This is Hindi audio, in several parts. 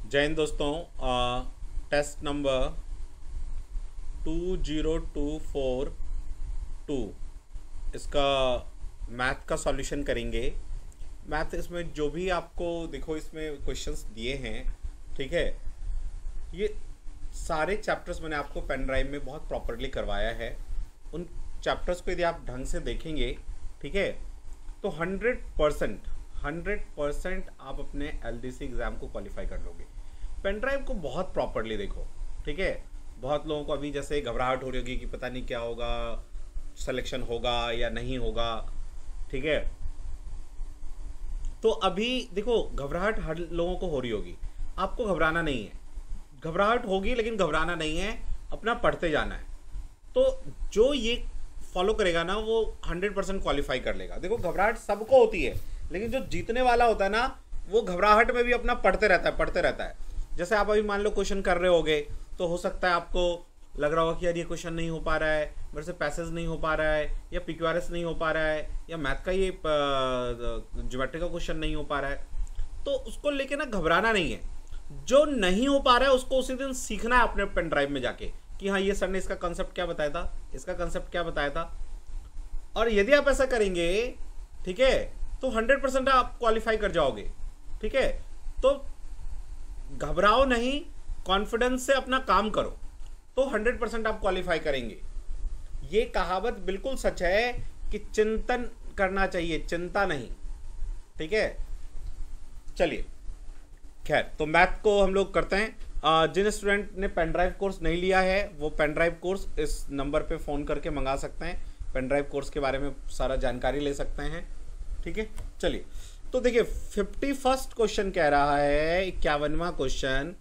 जय हिंद दोस्तों। टेस्ट नंबर 20242 इसका मैथ का सॉल्यूशन करेंगे। मैथ इसमें जो भी आपको देखो इसमें क्वेश्चंस दिए हैं, ठीक है। ये सारे चैप्टर्स मैंने आपको पेन ड्राइव में बहुत प्रॉपरली करवाया है। उन चैप्टर्स को यदि आप ढंग से देखेंगे, ठीक है, तो 100% आप अपने एलडीसी एग्ज़ाम को क्वालिफाई कर लोगे। पेन ड्राइव को बहुत प्रॉपरली देखो, ठीक है। बहुत लोगों को अभी जैसे घबराहट हो रही होगी कि पता नहीं क्या होगा, सिलेक्शन होगा या नहीं होगा, ठीक है। तो अभी देखो घबराहट हर लोगों को हो रही होगी, आपको घबराना नहीं है। घबराहट होगी लेकिन घबराना नहीं है, अपना पढ़ते जाना है। तो जो ये फॉलो करेगा ना वो 100% क्वालिफाई कर लेगा। देखो घबराहट सबको होती है, लेकिन जो जीतने वाला होता है ना वो घबराहट में भी अपना पढ़ते रहता है। जैसे आप अभी मान लो क्वेश्चन कर रहे होगे, तो हो सकता है आपको लग रहा होगा कि यार ये क्वेश्चन नहीं हो पा रहा है, मेरे से पैसेज नहीं हो पा रहा है, या PQRS नहीं हो पा रहा है, या मैथ का ये ज्योमेट्री का क्वेश्चन नहीं हो पा रहा है। तो उसको लेके ना घबराना नहीं है। जो नहीं हो पा रहा है उसको उसी दिन सीखना है अपने पेन ड्राइव में जाके कि हाँ ये सर ने इसका कंसेप्ट क्या बताया था, इसका कंसेप्ट क्या बताया था। और यदि आप ऐसा करेंगे, ठीक है, तो 100% आप क्वालिफाई कर जाओगे, ठीक है। तो घबराओ नहीं, कॉन्फिडेंस से अपना काम करो, तो 100% आप क्वालिफाई करेंगे। ये कहावत बिल्कुल सच है कि चिंतन करना चाहिए, चिंता नहीं, ठीक है। चलिए खैर, तो मैथ को हम लोग करते हैं। जिन स्टूडेंट ने पेन ड्राइव कोर्स नहीं लिया है वो पेन ड्राइव कोर्स इस नंबर पे फ़ोन करके मंगा सकते हैं। पेन ड्राइव कोर्स के बारे में सारा जानकारी ले सकते हैं, ठीक है। चलिए तो देखिए 51st क्वेश्चन कह रहा है, 51वां क्वेश्चन,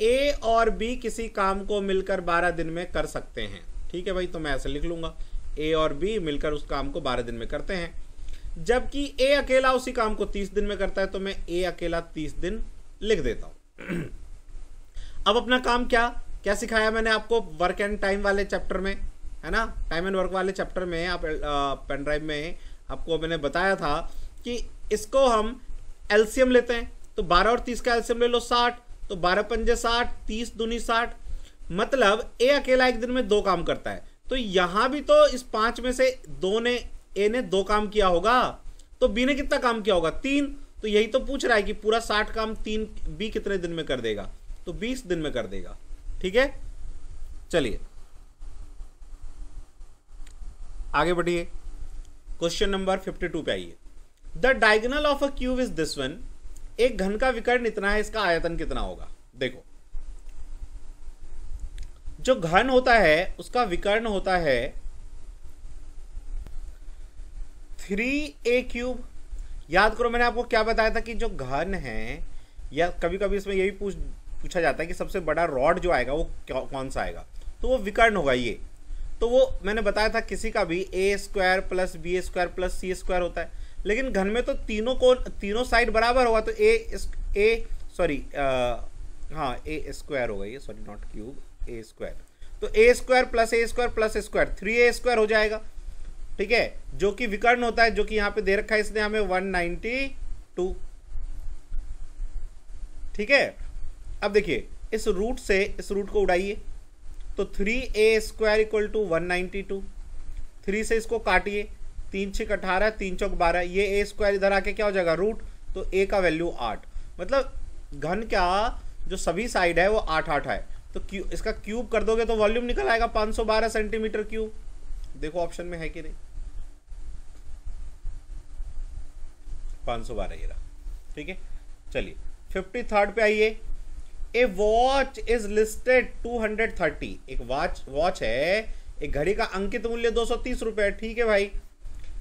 ए और बी किसी काम को मिलकर 12 दिन में कर सकते हैं, ठीक है भाई। तो मैं ऐसे लिख लूंगा, ए और बी मिलकर उस काम को 12 दिन में करते हैं, जबकि ए अकेला उसी काम को 30 दिन में करता है। तो मैं ए अकेला 30 दिन लिख देता हूं। अब अपना काम क्या क्या सिखाया मैंने आपको वर्क एंड टाइम वाले चैप्टर में, है ना। टाइम एंड वर्क वाले चैप्टर में आप पेन ड्राइव में आपको मैंने बताया था कि इसको हम एलसीएम लेते हैं। तो 12 और 30 का एलसीएम ले लो 60, तो 12 पंजे 60, 30 दूनी 60, मतलब ए अकेला एक दिन में 2 काम करता है। तो यहां भी तो इस 5 में से ए ने 2 काम किया होगा, तो बी ने कितना काम किया होगा, 3। तो यही तो पूछ रहा है कि पूरा 60 काम बी कितने दिन में कर देगा, तो 20 दिन में कर देगा, ठीक है। चलिए आगे बढ़िए, क्वेश्चन नंबर 52 पे आइए। The diagonal of a cube is this one. एक घन का विकर्ण इतना है, इसका आयतन कितना होगा। देखो जो घन होता है उसका विकर्ण होता है 3a क्यूब। याद करो मैंने आपको क्या बताया था कि जो घन है, या कभी कभी इसमें यही पूछा जाता है कि सबसे बड़ा रॉड जो आएगा वो कौन सा आएगा, तो वो विकर्ण होगा ये। तो वो मैंने बताया था किसी का भी a² + b² + c² होता है, लेकिन घन में तो तीनों साइड बराबर होगा। तो a² होगा ये, सॉरी नॉट क्यूब, a²। तो a² + a² + a² 3a² हो जाएगा, ठीक है, जो कि विकर्ण होता है, जो कि यहां पे दे रखा है इसने हमें 192, ठीक है। अब देखिए इस रूट से इस रूट को उड़ाइए, तो 3a² = 192, 3 से इसको काटिए, 3 × 6 = 18, 3 × 4 = 12, ये a² इधर आके क्या हो जाएगा रूट, तो a का वैल्यू 8। मतलब घन का जो सभी साइड है वो 8 है। तो इसका क्यूब कर दोगे तो वॉल्यूम निकल आएगा 512 सेंटीमीटर क्यूब। देखो ऑप्शन में है कि नहीं, 512 ये रहा, ठीक है। चलिए 53rd पे आइए। ए वॉच इज लिस्टेड 230। एक वॉच है, एक घड़ी का अंकित मूल्य 230 रुपए, ठीक है भाई।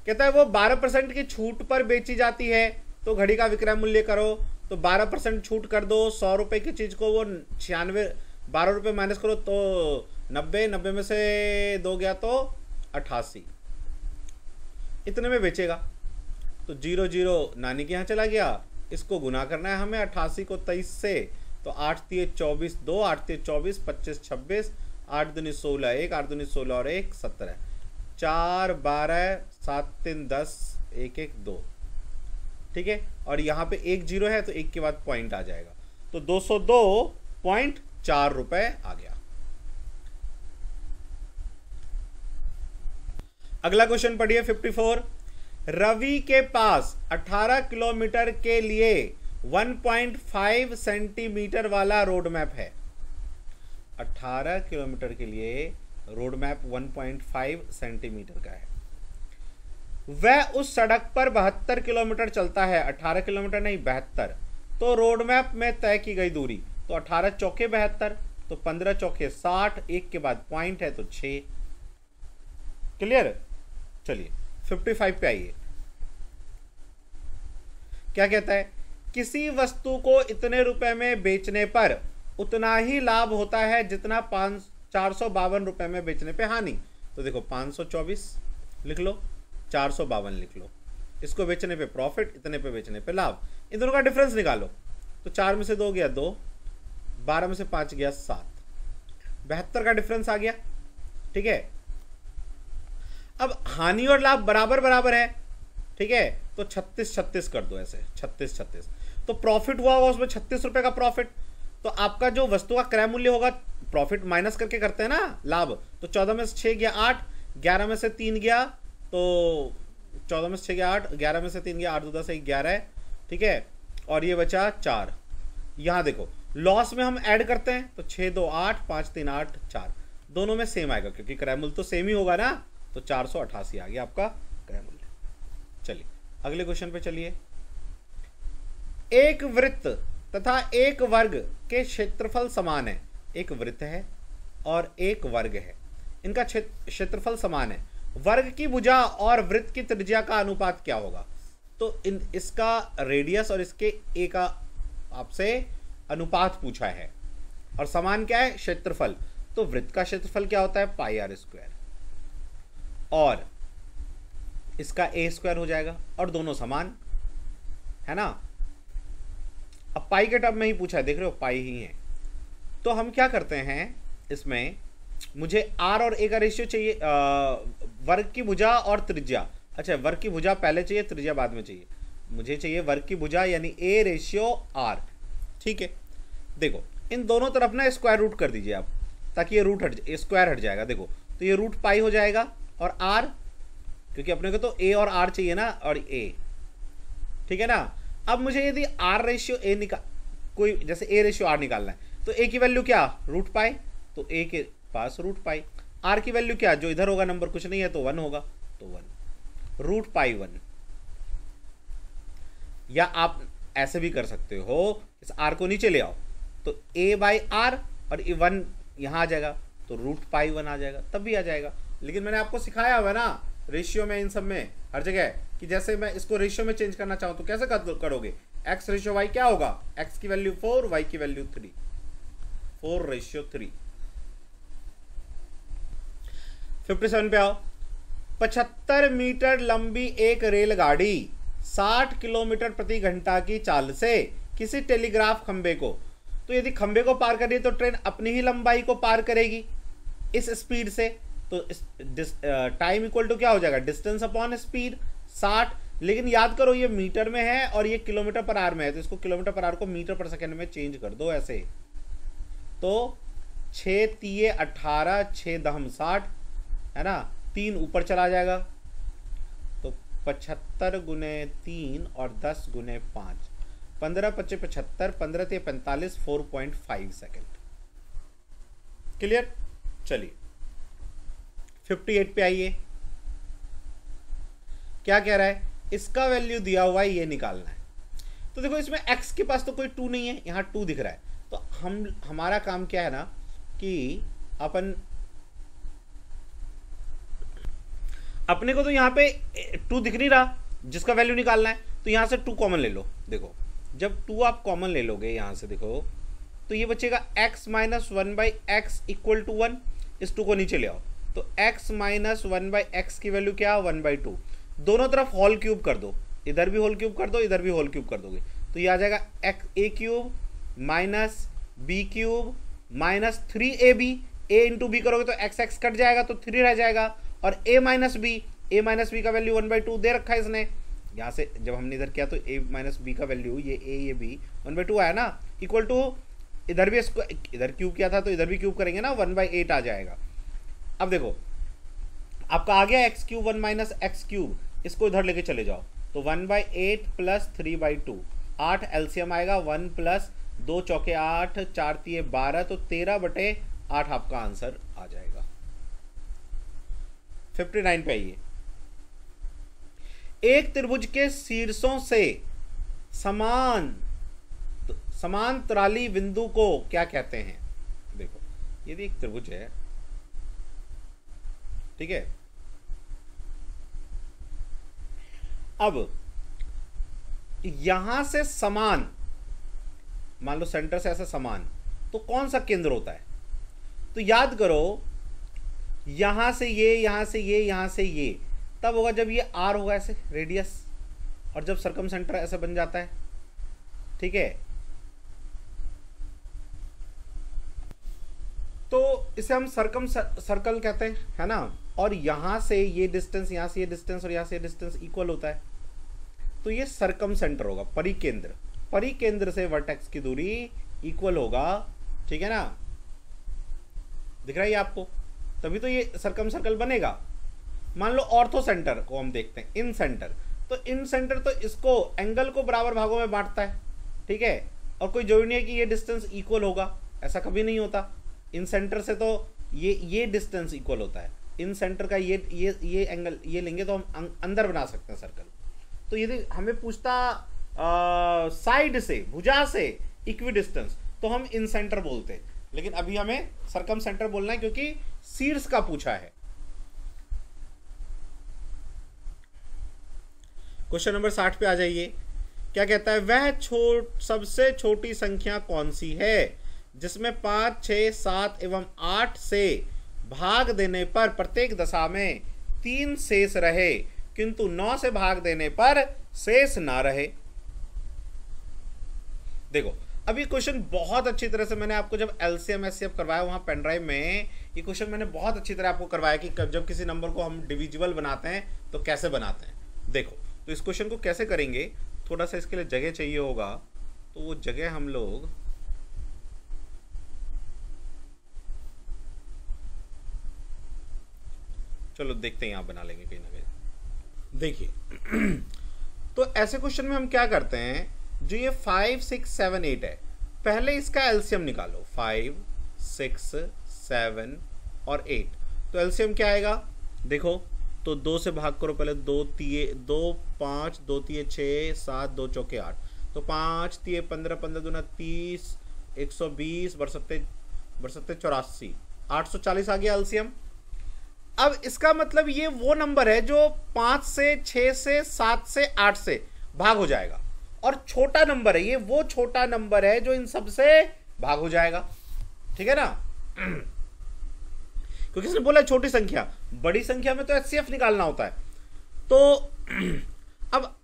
कहता है वो 12% की छूट पर बेची जाती है, तो घड़ी का विक्रय मूल्य करो। तो 12% छूट कर दो, 100 रुपए की चीज को वो 96, 12 रुपए माइनस करो तो 90 में से 2 गया तो 88, इतने में बेचेगा। तो 0 नानी के यहाँ चला गया, इसको गुना करना है हमें 88 को 23 से, तो 8 × 3 = 24, 2 8 × 3 = 24, 25 × 26, 8 दूनी 16, 1 8 दूनी 16 और 1 17, 4 12, 7 3 10, 1 1 2, ठीक है। और यहाँ पे 1 0 है तो 1 के बाद पॉइंट आ जाएगा। तो 202.4 रुपए आ गया। अगला क्वेश्चन पढ़िए 54। रवि के पास 18 किलोमीटर के लिए 1.5 सेंटीमीटर वाला रोड मैप है। 18 किलोमीटर के लिए रोड मैप 1.5 सेंटीमीटर का है। वह उस सड़क पर 72 किलोमीटर चलता है। 18 किलोमीटर नहीं 72। तो रोड मैप में तय की गई दूरी, तो 18 चौके 72, तो 15 चौके 60, एक के बाद पॉइंट है तो 6। क्लियर? चलिए 55 पे आइए। क्या कहता है? किसी वस्तु को इतने रुपए में बेचने पर उतना ही लाभ होता है जितना 452 रुपए में बेचने पे हानि। तो देखो 524 लिख लो, 452 लिख लो। इसको बेचने पे प्रॉफिट, इतने पे बेचने पे लाभ। इन दोनों का डिफरेंस निकालो। तो 4 में से 2 गया 2, 12 में से 5 गया 7, 72 का डिफरेंस आ गया। ठीक है, अब हानि और लाभ बराबर बराबर है। ठीक है, तो 36-36 कर दो, ऐसे 36-36। तो प्रॉफिट हुआ होगा उसमें 36 रुपए का प्रॉफिट। तो आपका जो वस्तु का क्रय मूल्य होगा, प्रॉफिट माइनस करके करते हैं ना लाभ, तो 14 में से 6 गया 8, 11 में से 3 गया, तो 14 में से 6 गया 8, 11 में से 3 गया 8, 2 10 11 है। ठीक है, और ये बचा 4। यहां देखो लॉस में हम ऐड करते हैं, तो 6 2 8, 5 3 8 4, दोनों में सेम आएगा क्योंकि क्रय मूल्य तो सेम ही होगा ना। तो 488 आ गया आपका क्रय मूल्य। चलिए अगले क्वेश्चन पे चलिए। एक वृत्त तथा एक वर्ग के क्षेत्रफल समान है। एक वृत्त है और एक वर्ग है, इनका क्षेत्रफल समान है। वर्ग की भुजा और वृत्त की त्रिज्या का अनुपात क्या होगा? तो इसका रेडियस और इसके ए का आपसे अनुपात पूछा है, और समान क्या है? क्षेत्रफल। तो वृत्त का क्षेत्रफल क्या होता है? पाई आर स्क्वायर, और इसका ए स्क्वायर हो जाएगा, और दोनों समान है ना। अब पाई के टर्म में ही पूछा है, देख रहे हो पाई ही है। तो हम क्या करते हैं इसमें, मुझे आर और ए का रेशियो चाहिए, वर्ग की भुजा और त्रिज्या। अच्छा, वर्ग की भुजा पहले चाहिए, त्रिज्या बाद में चाहिए। मुझे चाहिए वर्ग की भुजा यानी ए रेशियो आर। ठीक है, देखो इन दोनों तरफ ना स्क्वायर रूट कर दीजिए आप, ताकि ये रूट स्क्वायर हट जाएगा। देखो तो ये रूट पाई हो जाएगा, और आर, क्योंकि अपने को तो ए और आर चाहिए ना, और ए। ठीक है ना। अब मुझे यदि आर रेशियो ए कोई जैसे ए रेशियो आर निकालना है, तो ए की वैल्यू क्या? रूट पाई, तो ए के पास रूट पाई। आर की वैल्यू क्या? जो इधर होगा नंबर कुछ नहीं है तो 1 होगा, तो 1 रूट पाई 1। या आप ऐसे भी कर सकते हो, इस आर को नीचे ले आओ, तो ए बाई आर, और 1 यहां आ जाएगा, तो रूट पाई 1 आ जाएगा, तब भी आ जाएगा। लेकिन मैंने आपको सिखाया हुआ ना रेशियो में, इन सब में हर जगह, कि जैसे मैं इसको रेशियो में चेंज करना चाहूं तो कैसे करोगे? x रेशियो y क्या होगा? x की वैल्यू 4, y की वैल्यू 3, 4:3। 57 पे आओ। 75 मीटर लंबी एक रेलगाड़ी 60 किलोमीटर प्रति घंटा की चाल से किसी टेलीग्राफ खंबे को, तो यदि खंबे को पार करिए तो ट्रेन अपनी ही लंबाई को पार करेगी इस स्पीड से। तो टाइम इक्वल टू क्या हो जाएगा? Distance upon speed 60। लेकिन याद करो ये मीटर में है और ये किलोमीटर पर आवर में है, तो इसको किलोमीटर पर आवर को मीटर पर सेकंड में चेंज कर दो ऐसे। तो 6 3 18, 6 10 60 है ना, 3 ऊपर चला जाएगा, तो 75 गुने 3 और 10 गुने 5, 15 25 75, 15 3 45, 4.5 सेकेंड। क्लियर? चलिए 58 पे आइए। क्या कह रहा है? इसका वैल्यू दिया हुआ है, ये निकालना है। तो देखो इसमें x के पास तो कोई 2 नहीं है, यहां 2 दिख रहा है। तो हमारा काम क्या है ना, कि अपने को तो यहां पे 2 दिख नहीं रहा जिसका वैल्यू निकालना है, तो यहां से 2 कॉमन ले लो। देखो जब 2 आप कॉमन ले लोगे यहां से, देखो तो ये बचेगा x minus 1/x equal to 1। इस 2 को नीचे ले आओ, तो x माइनस 1/x की वैल्यू क्या? 1/2। दोनों तरफ होल क्यूब कर दो, इधर भी होल क्यूब कर दो, इधर भी होल क्यूब कर दोगे, तो ये आ जाएगा a cube minus b cube minus 3ab। a into B करोगे तो x कट जाएगा, तो 3 रह जाएगा, और a माइनस बी का वैल्यू 1/2 दे रखा है इसने। यहाँ से जब हमने इधर किया तो a माइनस बी का वैल्यू, ये a ये b 1/2 आया ना। इक्वल टू इधर भी इसको इधर क्यूब किया था तो इधर भी क्यूब करेंगे ना, 1/8 आ जाएगा। अब देखो आपका आ गया x cube 1 minus x cube, इसको इधर लेके चले जाओ तो 1/8 प्लस 3/2, 8 एलसीएम आएगा, 1 प्लस 2 चौके 8, 4 तिये 12, तो 13/8 आपका आंसर आ जाएगा। 59 पे आइए। एक त्रिभुज के शीर्षों से समांतराली बिंदु को क्या कहते हैं? देखो यदि एक त्रिभुज है, ठीक है, अब यहां से समान, मान लो सेंटर से ऐसा समान, तो कौन सा केंद्र होता है? तो याद करो यहां से ये, यहां से ये, यहां से ये, तब होगा जब ये आर होगा ऐसे रेडियस, और जब सर्कम सेंटर ऐसे बन जाता है, ठीक है, तो इसे हम सर्कल कहते हैं, है ना। और यहां से ये डिस्टेंस, यहां से ये डिस्टेंस और यहां से ये डिस्टेंस इक्वल होता है, तो ये सर्कम सेंटर होगा, परिकेंद्र। परिकेंद्र से वर्टेक्स की दूरी इक्वल होगा, ठीक है ना, दिख रहा है आपको, तभी तो ये सर्कम सर्कल बनेगा। मान लो ऑर्थो सेंटर को हम देखते हैं, इन सेंटर, तो इन सेंटर तो इसको एंगल को बराबर भागों में बांटता है, ठीक है, और कोई जरूरी नहीं है कि ये डिस्टेंस इक्वल होगा, ऐसा कभी नहीं होता। इन सेंटर से तो ये डिस्टेंस इक्वल होता है, इन सेंटर का ये एंगल ये लेंगे तो हम अंदर बना सकते हैं सर्कल। तो यदि हमें पूछता साइड से, भुजा से इक्वी डिस्टेंस, तो हम इन सेंटर बोलते हैं, लेकिन अभी हमें सर्कम सेंटर बोलना है क्योंकि शीर्ष का पूछा है। क्वेश्चन नंबर 60 पे आ जाइए। क्या कहता है? वह सबसे छोटी संख्या कौन सी है जिसमें 5, 6, 7 एवं 8 से भाग देने पर प्रत्येक दशा में 3 शेष रहे, किंतु 9 से भाग देने पर शेष ना रहे। देखो अभी क्वेश्चन बहुत अच्छी तरह से मैंने आपको जब एलसीएम एचसीएफ करवाया वहां पेन ड्राइव में, ये क्वेश्चन मैंने बहुत अच्छी तरह आपको करवाया कि जब किसी नंबर को हम डिविजिबल बनाते हैं तो कैसे बनाते हैं। देखो तो इस क्वेश्चन को कैसे करेंगे, थोड़ा सा इसके लिए जगह चाहिए होगा, तो वो जगह हम लोग चलो देखते हैं, यहां बना लेंगे कहीं ना कहीं। देखिए तो ऐसे क्वेश्चन में हम क्या करते हैं, जो ये 5, 6, 7, 8 है, पहले इसका एलसीएम निकालो, 5, 6, 7 और 8। तो एलसीएम क्या आएगा? देखो तो 2 से भाग करो पहले, 2 तिये 2, 5, 2 तिये 6, 7, 2 चौके 8, तो 5 तिये 15, 15 दूना 30, 120 बरसत्ते 84, 840 आ गया एलसीएम। अब इसका मतलब ये वो नंबर है जो 5 से 6 से 7 से 8 से भाग हो जाएगा, और छोटा नंबर है ये, वो छोटा नंबर है जो इन सब से भाग हो जाएगा, ठीक है ना। क्योंकि इसने बोला छोटी संख्या, बड़ी संख्या में तो एचसीएफ निकालना होता है। तो अब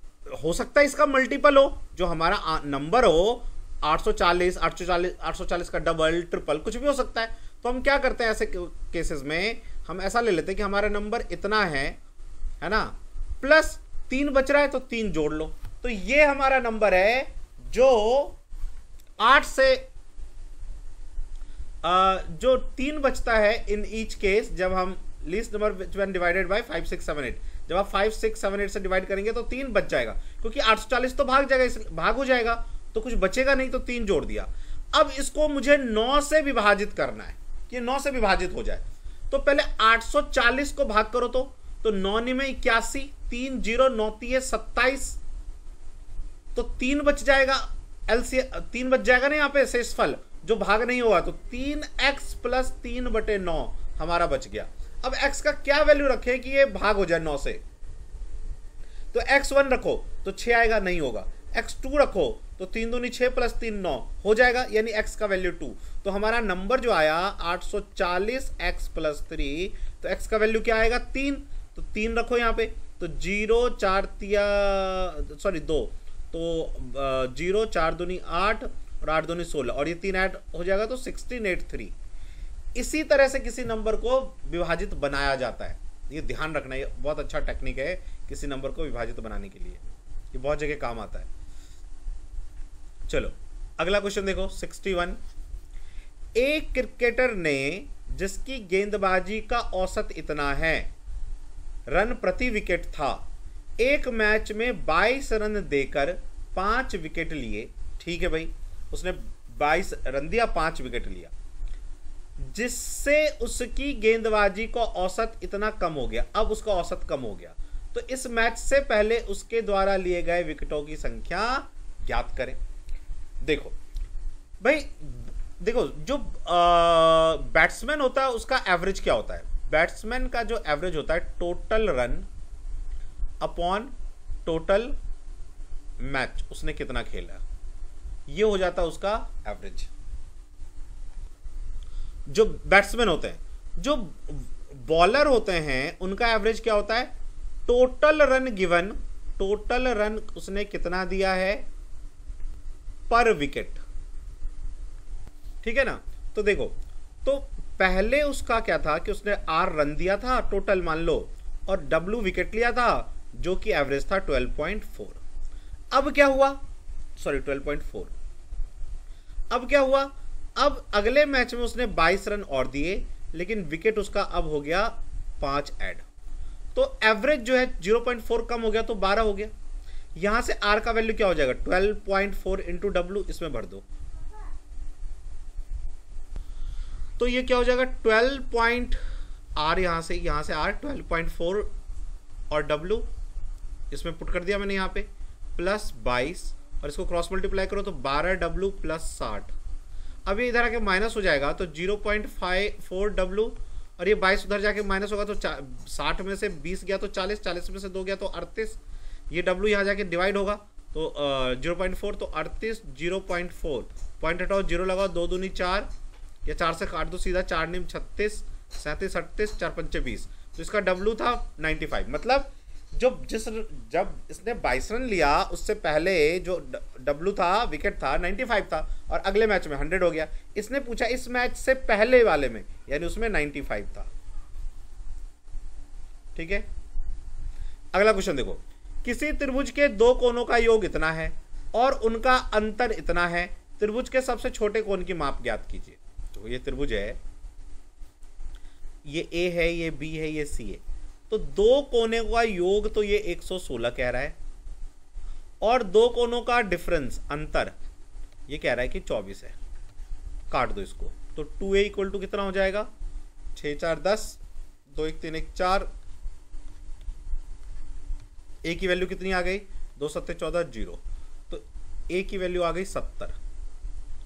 हो सकता है इसका मल्टीपल हो, जो हमारा नंबर हो 840, 840, 840 का डबल, ट्रिपल, कुछ भी हो सकता है। तो हम क्या करते हैं ऐसे केसेस में, हम ऐसा ले लेते हैं कि हमारा नंबर इतना है ना, प्लस 3 बच रहा है तो 3 जोड़ लो, तो ये हमारा नंबर है जो 8 से जो 3 बचता है इन ईच केस, जब हम least number when divided by 5, 6, 7, 8, जब आप 5, 6, 7, 8 से डिवाइड करेंगे तो 3 बच जाएगा, क्योंकि 840 तो भाग हो जाएगा, तो कुछ बचेगा नहीं, तो 3 जोड़ दिया। अब इसको मुझे 9 से विभाजित करना है कि 9 से विभाजित हो जाए, तो पहले 840 को भाग करो, तो 9 में 81, 3 0 9 3 27, तो 3 बच जाएगा, एलसीएम 3 बच जाएगा ना यहाँ पे शेषफल जो भाग नहीं हुआ, तो 3x प्लस 3/9 हमारा बच गया। अब x का क्या वैल्यू रखें कि ये भाग हो जाए 9 से, तो x1 रखो तो 6 आएगा, नहीं होगा। x2 रखो तो 3 दूनी 6 प्लस 3 9 हो जाएगा, यानी x का वैल्यू 2। तो हमारा नंबर जो आया 840 x प्लस 3, तो x का वैल्यू क्या आएगा? 3, तो 3 रखो यहाँ पे, तो 0 4 2, तो 0 4 दूनी 8 और 8 दूनी 16, और ये 3 ऐड हो जाएगा तो 1683। इसी तरह से किसी नंबर को विभाजित बनाया जाता है, ये ध्यान रखना, ये बहुत अच्छा टेक्निक है किसी नंबर को विभाजित बनाने के लिए, ये बहुत जगह काम आता है। चलो अगला क्वेश्चन देखो 61। एक क्रिकेटर ने जिसकी गेंदबाजी का औसत इतना है रन प्रति विकेट था, एक मैच में 22 रन देकर 5 विकेट लिए। ठीक है भाई, उसने 22 रन दिया, 5 विकेट लिया, जिससे उसकी गेंदबाजी का औसत इतना कम हो गया। अब उसका औसत कम हो गया, तो इस मैच से पहले उसके द्वारा लिए गए विकेटों की संख्या ज्ञात करें। देखो भाई, देखो जो बैट्समैन होता है उसका एवरेज क्या होता है? बैट्समैन का जो एवरेज होता है total run upon total match, उसने कितना खेला, ये हो जाता है उसका एवरेज। जो बैट्समैन होते हैं, जो बॉलर होते हैं, उनका एवरेज क्या होता है? Total run given, total run उसने कितना दिया है पर विकेट। ठीक है ना? तो देखो, तो पहले उसका क्या था कि उसने आर रन दिया था टोटल मान लो, और डब्ल्यू विकेट लिया था, जो कि एवरेज था 12.4। अब क्या हुआ? सॉरी 12.4। अब क्या हुआ? अब अगले मैच में उसने 22 रन और दिए, लेकिन विकेट उसका अब हो गया 5 ऐड, तो एवरेज जो है 0.4 कम हो गया, तो 12 हो गया। यहां से आर का वैल्यू क्या हो जाएगा? 12.4 इंटू डब्ल्यू, इसमें भर दो, तो ये क्या हो जाएगा? 12 आर, यहां से आर 12.4 और डब्ल्यू इसमें पुट कर दिया मैंने यहाँ पे, प्लस 22, और इसको क्रॉस मल्टीप्लाई करो तो 12 डब्ल्यू प्लस 60। अब ये इधर आके माइनस हो जाएगा, तो 0.54 डब्ल्यू, और ये 22 उधर जाके माइनस होगा, तो 60 में से 20 गया तो 40, 40 में से 2 गया तो 38, ये डब्ल्यू यहाँ जाके डिवाइड होगा, तो 0.4, तो 38, 0.4 पॉइंट हटाओ, 0 लगाओ, 2 दूनी 4, या 4 से काट दो सीधा, 4 नीम 36, 37, 38, 4 पंचे 20, तो इसका डब्ल्यू था 95। मतलब जब इसने 22 रन लिया, उससे पहले जो डब्ल्यू था, विकेट था 95 था, और अगले मैच में 100 हो गया। इसने पूछा इस मैच से पहले वाले में, यानी उसमें 95 था। ठीक है, अगला क्वेश्चन देखो। किसी त्रिभुज के दो कोनों का योग इतना है और उनका अंतर इतना है, त्रिभुज के सबसे छोटे कोण की माप ज्ञात कीजिए। तो ये त्रिभुज है, ये ए है, ये बी है, ये सी है, तो दो कोने का योग तो ये 116 कह रहा है, और दो कोनों का डिफरेंस, अंतर, ये कह रहा है कि 24 है। काट दो इसको, तो 2a इक्वल टू कितना हो जाएगा? 6 4 10, 2 1 3 1 4, a की वैल्यू कितनी आ गई? 2 7 14 0, तो a की वैल्यू आ गई 70।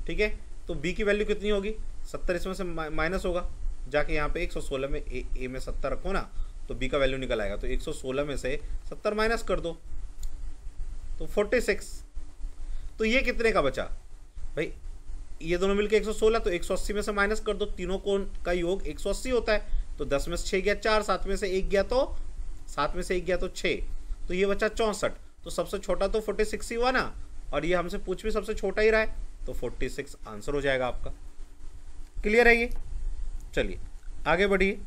ठीक है, तो b की वैल्यू कितनी होगी? 70, इसमें से माइनस होगा, जाके यहाँ पे 116 में a में 70 रखो ना, तो b का वैल्यू निकल आएगा। तो 116 में से 70 माइनस कर दो, तो 46। तो ये कितने का बचा भाई? ये दोनों मिलके 116, तो 180 में से माइनस कर दो, तीनों कोण का योग 180 होता है, तो 10 में से 6 गया 4, 7 में से 1 गया तो 7 में से 1 गया तो 6, तो ये बचा 64। तो सबसे छोटा तो 46 ही हुआ ना, और ये हमसे पूछ भी सबसे छोटा ही रहा है, तो 46 आंसर हो जाएगा आपका। क्लियर है ये? चलिए आगे बढ़िए।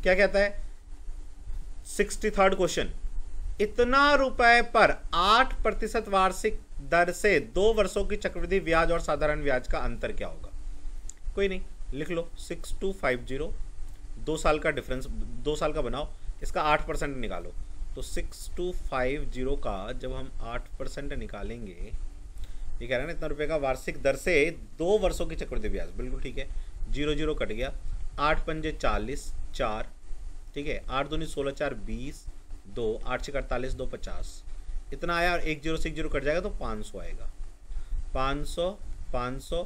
क्या कहता है 63rd क्वेश्चन। इतना रुपए पर 8% वार्षिक दर से 2 वर्षों की चक्रवृद्धि ब्याज और साधारण ब्याज का अंतर क्या होगा? कोई नहीं, लिख लो 6250, 2 साल का डिफरेंस, 2 साल का बनाओ, इसका 8% निकालो, तो 6250 का जब हम 8% निकालेंगे, ये कह रहे हैं ना इतना रुपए का वार्षिक दर से 2 वर्षों की चक्रवृद्धि ब्याज, बिल्कुल ठीक है, 0 0 कट गया, 8 पंजे 40, 4, ठीक है, 8 दूनी 16, 4 20, 2, 8 6 48, 2 50, इतना आया, और 1 0 से 1 0 कट जाएगा तो 500 आएगा, 500 500,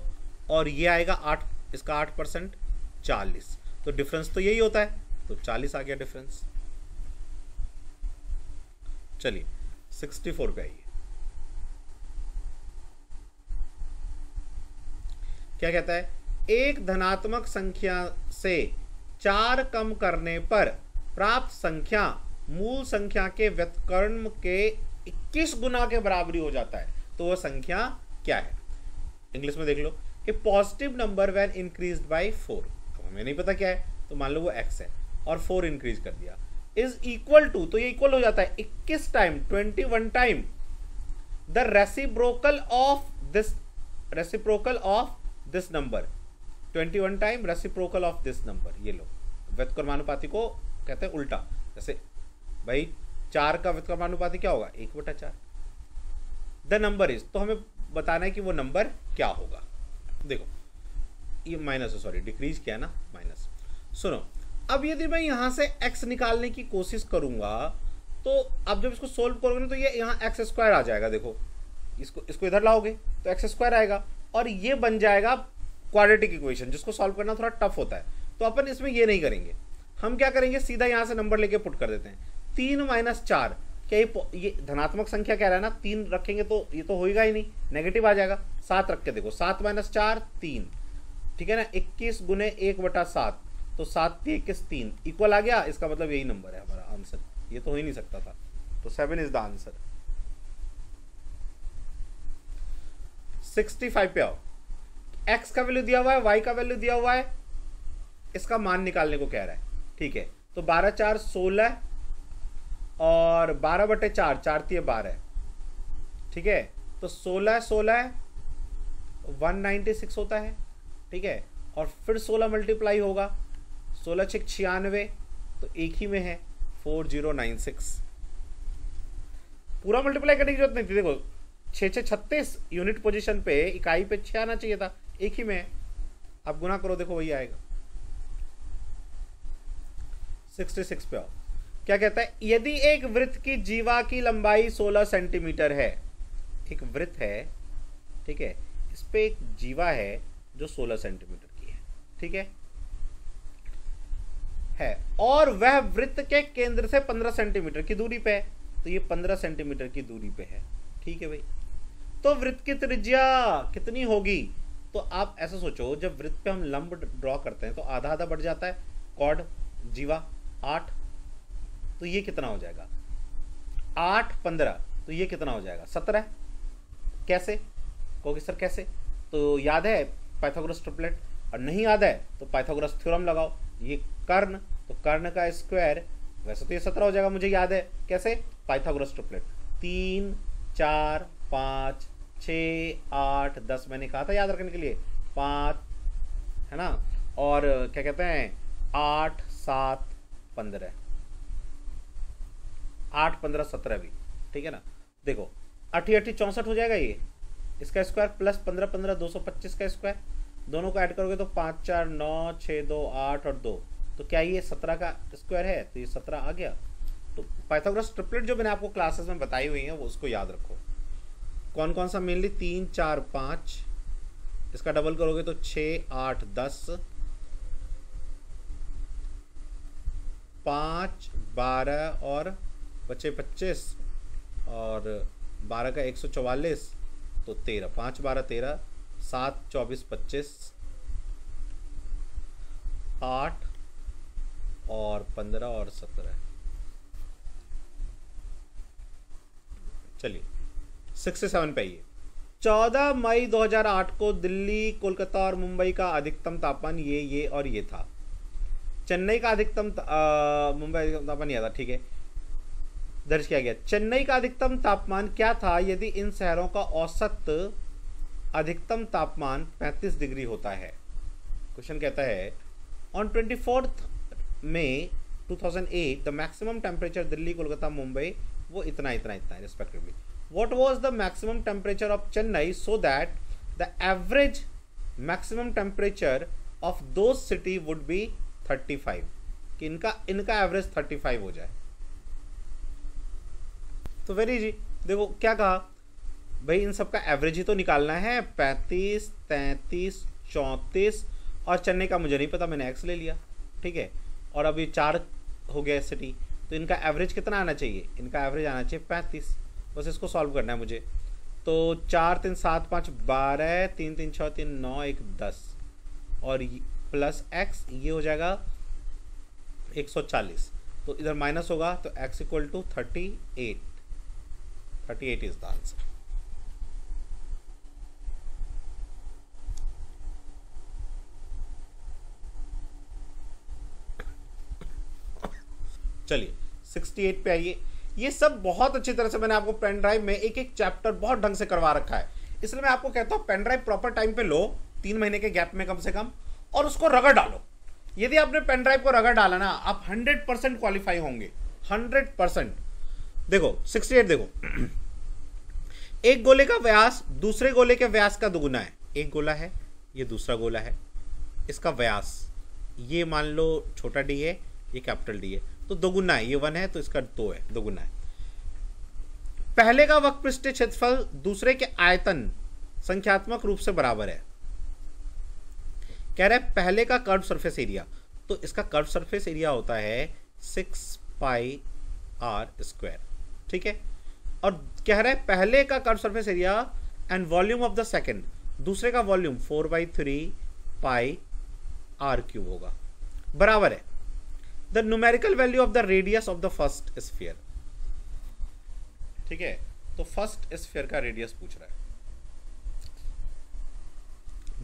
और ये आएगा 8, इसका 8% 40, तो डिफरेंस तो यही होता है, तो 40 आ गया डिफरेंस। चलिए 64 पे आइए। क्या कहता है? एक धनात्मक संख्या से 4 कम करने पर प्राप्त संख्या मूल संख्या के व्युत्क्रम के 21 गुना के बराबरी हो जाता है, तो वह संख्या क्या है? इंग्लिश में देख लो, a positive number when increased by 4। हमें नहीं पता क्या है, तो मान लो वो x है और 4 इंक्रीज कर दिया। इज इक्वल टू, तो ये इक्वल हो जाता है 21 time, 21 time the reciprocal of this number, 21 time reciprocal of this number. ये लो, व्युत्क्रमानुपाती को कहते हैं उल्टा। जैसे भाई 4 का व्युत्क्रमानुपाती क्या होगा, 1/4। द नंबर इज, तो हमें बताना है कि वो नंबर क्या होगा। देखो ये माइनस, सॉरी डिक्रीज किया ना, माइनस। सुनो, अब यदि मैं यहां से x निकालने की कोशिश करूंगा तो अब जब इसको सोल्व करोगे तो ये यहाँ x² आ जाएगा। देखो इसको इधर लाओगे तो x² आएगा और ये बन जाएगा क्वाड्रेटिक इक्वेशन, जिसको सॉल्व करना थोड़ा टफ होता है। तो अपन इसमें ये नहीं करेंगे, हम क्या करेंगे, सीधा यहां से नंबर लेके पुट कर देते हैं। 3 - 4, क्या ये धनात्मक संख्या कह रहा है ना, 3 रखेंगे तो ये तो होएगा ही नहीं, नेगेटिव आ जाएगा। 7 रख के देखो, 7 - 4 3, ठीक है ना, 21 × 1/7, तो 7 × 21 3 इक्वल आ गया। इसका मतलब यही नंबर है हमारा आंसर, ये तो हो ही नहीं सकता था। तो 7 इज द आंसर। 65 पे आओ, x का वैल्यू दिया हुआ है, y का वैल्यू दिया हुआ है, इसका मान निकालने को कह रहा है। ठीक है, तो 12 × 4 = 16 और 12/4, 4 × 3 = 12। ठीक है, तो 16 16 196 होता है। ठीक है, और फिर 16 मल्टीप्लाई होगा, 16 × 6 = 96, तो एक ही में है 4096। पूरा मल्टीप्लाई करने की जरूरत नहीं थी। देखो 6 6 36 यूनिट पोजीशन पे, इकाई पे 6 आना चाहिए था, एक ही में है। अब गुना करो, देखो वही आएगा। 66 पे आओ, क्या कहता है, यदि एक वृत्त की जीवा की लंबाई 16 सेंटीमीटर है, एक वृत्त है, ठीक है, इस पे एक जीवा है जो 16 सेंटीमीटर की है, ठीक है, और वह वृत्त के केंद्र से 15 सेंटीमीटर की दूरी पे है, तो ये 15 सेंटीमीटर की दूरी पे है। ठीक है भाई, तो वृत्त की त्रिज्या कितनी होगी, तो आप ऐसा सोचो, जब वृत्त पे हम लंब ड्रॉ करते हैं तो आधा आधा बढ़ जाता है, कॉर्ड जीवा 8, तो ये कितना हो जाएगा, 8 15, तो ये कितना हो जाएगा, 17। कैसे कहोगे सर कैसे, तो याद है पाइथागोरस ट्रिपलेट, और नहीं याद है तो पाइथागोरस थ्योरम लगाओ। ये कर्ण, तो कर्ण का स्क्वायर, वैसे तो ये 17 हो जाएगा, मुझे याद है कैसे, पाइथागोरस ट्रिपलेट। 3 4 5 6 8 10, मैंने कहा था याद रखने के लिए, 5 है ना, और क्या कहते हैं 8 7 15, 8 15 17 भी, ठीक है ना। देखो 8 8 64 हो जाएगा ये, इसका स्क्वायर प्लस 15 15 225 का स्क्वायर, दोनों को ऐड करोगे तो 5 4 9 6 2 8 और 2, तो क्या ये 17 का स्क्वायर है, तो ये 17 आ गया। तो पाइथागोरस ट्रिपलेट जो मैंने आपको क्लासेस में बताई हुई है वो उसको याद रखो। कौन कौन सा, मेनली 3 4 5, इसका डबल करोगे तो 6 8 10, 5 12 और बचे 25, और 12 का 144, तो 13, 5 12 13, 7 24 25, 8 और 15 और 17। चलिए 67 पे आइए। 14 मई 2008 को दिल्ली, कोलकाता और मुंबई का अधिकतम तापमान ये और ये था। चेन्नई का अधिकतम मुंबई अधिकतम तापमान यह था, ठीक है, दर्ज किया गया। चेन्नई का अधिकतम तापमान क्या था यदि इन शहरों का औसत अधिकतम तापमान 35 डिग्री होता है। क्वेश्चन कहता है on 24 May 2008 the maximum temperature Delhi, Kolkata, Mumbai वो इतना इतना इतना respectively. What was the maximum temperature of Chennai so that the average maximum temperature of those city would be 35, कि इनका एवरेज 35 हो जाए। तो वेरी इजी, देखो क्या कहा भाई, इन सब का एवरेज ही तो निकालना है। 35 33 34, और चेन्नई का मुझे नहीं पता, मैंने एक्स ले लिया, ठीक है, और अभी 4 हो गया सिटी, तो इनका एवरेज कितना आना चाहिए, इनका एवरेज आना चाहिए 35। बस इसको सॉल्व करना है मुझे। तो 4 3 7 5 12, 3 3 6 3 9 1 10, और प्लस एक्स, ये हो जाएगा 140, तो इधर माइनस होगा, तो x equal to 38 is the answer. चलिए 68 पे आइए। ये सब बहुत अच्छी तरह से मैंने आपको पेन ड्राइव में एक एक चैप्टर बहुत ढंग से करवा रखा है, इसलिए मैं आपको कहता हूँ पेन ड्राइव प्रॉपर टाइम पे लो, 3 महीने के गैप में कम से कम, और उसको रगड़ डालो। यदि आपने पेन ड्राइव को रगड़ डाला ना, आप 100% क्वालिफाई होंगे, 100%। देखो 68 देखो, एक गोले का व्यास दूसरे गोले के व्यास का दुगुना है। एक गोला है, ये दूसरा गोला है, इसका व्यास ये मान लो छोटा डी है, ये कैपिटल डी है, तो दोगुना है, ये 1 है तो इसका 2 है, दोगुना है। पहले का वक्रपृष्ठीय क्षेत्रफल दूसरे के आयतन संख्यात्मक रूप से बराबर है। कह रहे हैं पहले का कर्व सरफेस एरिया, तो इसका कर्व सरफेस एरिया होता है 6 पाई आर स्क्वायर, ठीक है। और कह रहे हैं पहले का curve surface area and volume of the second, दूसरे का वॉल्यूम 4/3 पाई आर क्यूब होगा, बराबर है the numerical value of the radius of the first sphere, ठीक है। तो फर्स्ट स्फीयर का रेडियस पूछ रहा है।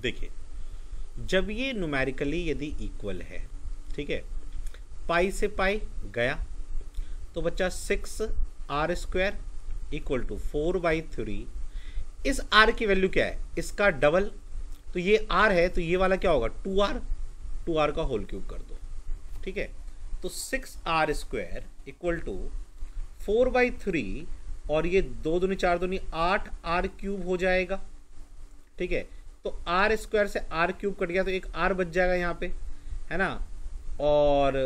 देखिए जब ये न्यूमेरिकली यदि इक्वल है, ठीक है, पाई से पाई गया तो बच्चा 6r स्क्वायर इक्वल टू 4/3। इस r की वैल्यू क्या है, इसका डबल, तो ये r है तो ये वाला क्या होगा 2r का होल क्यूब कर दो, ठीक है। तो 6r स्क्वायर इक्वल टू 4/3 और ये 2 दूनी 4 दूनी 8r क्यूब हो जाएगा, ठीक है। तो r स्क्वायर से r क्यूब कट गया तो एक r बच जाएगा यहाँ पे, है ना, और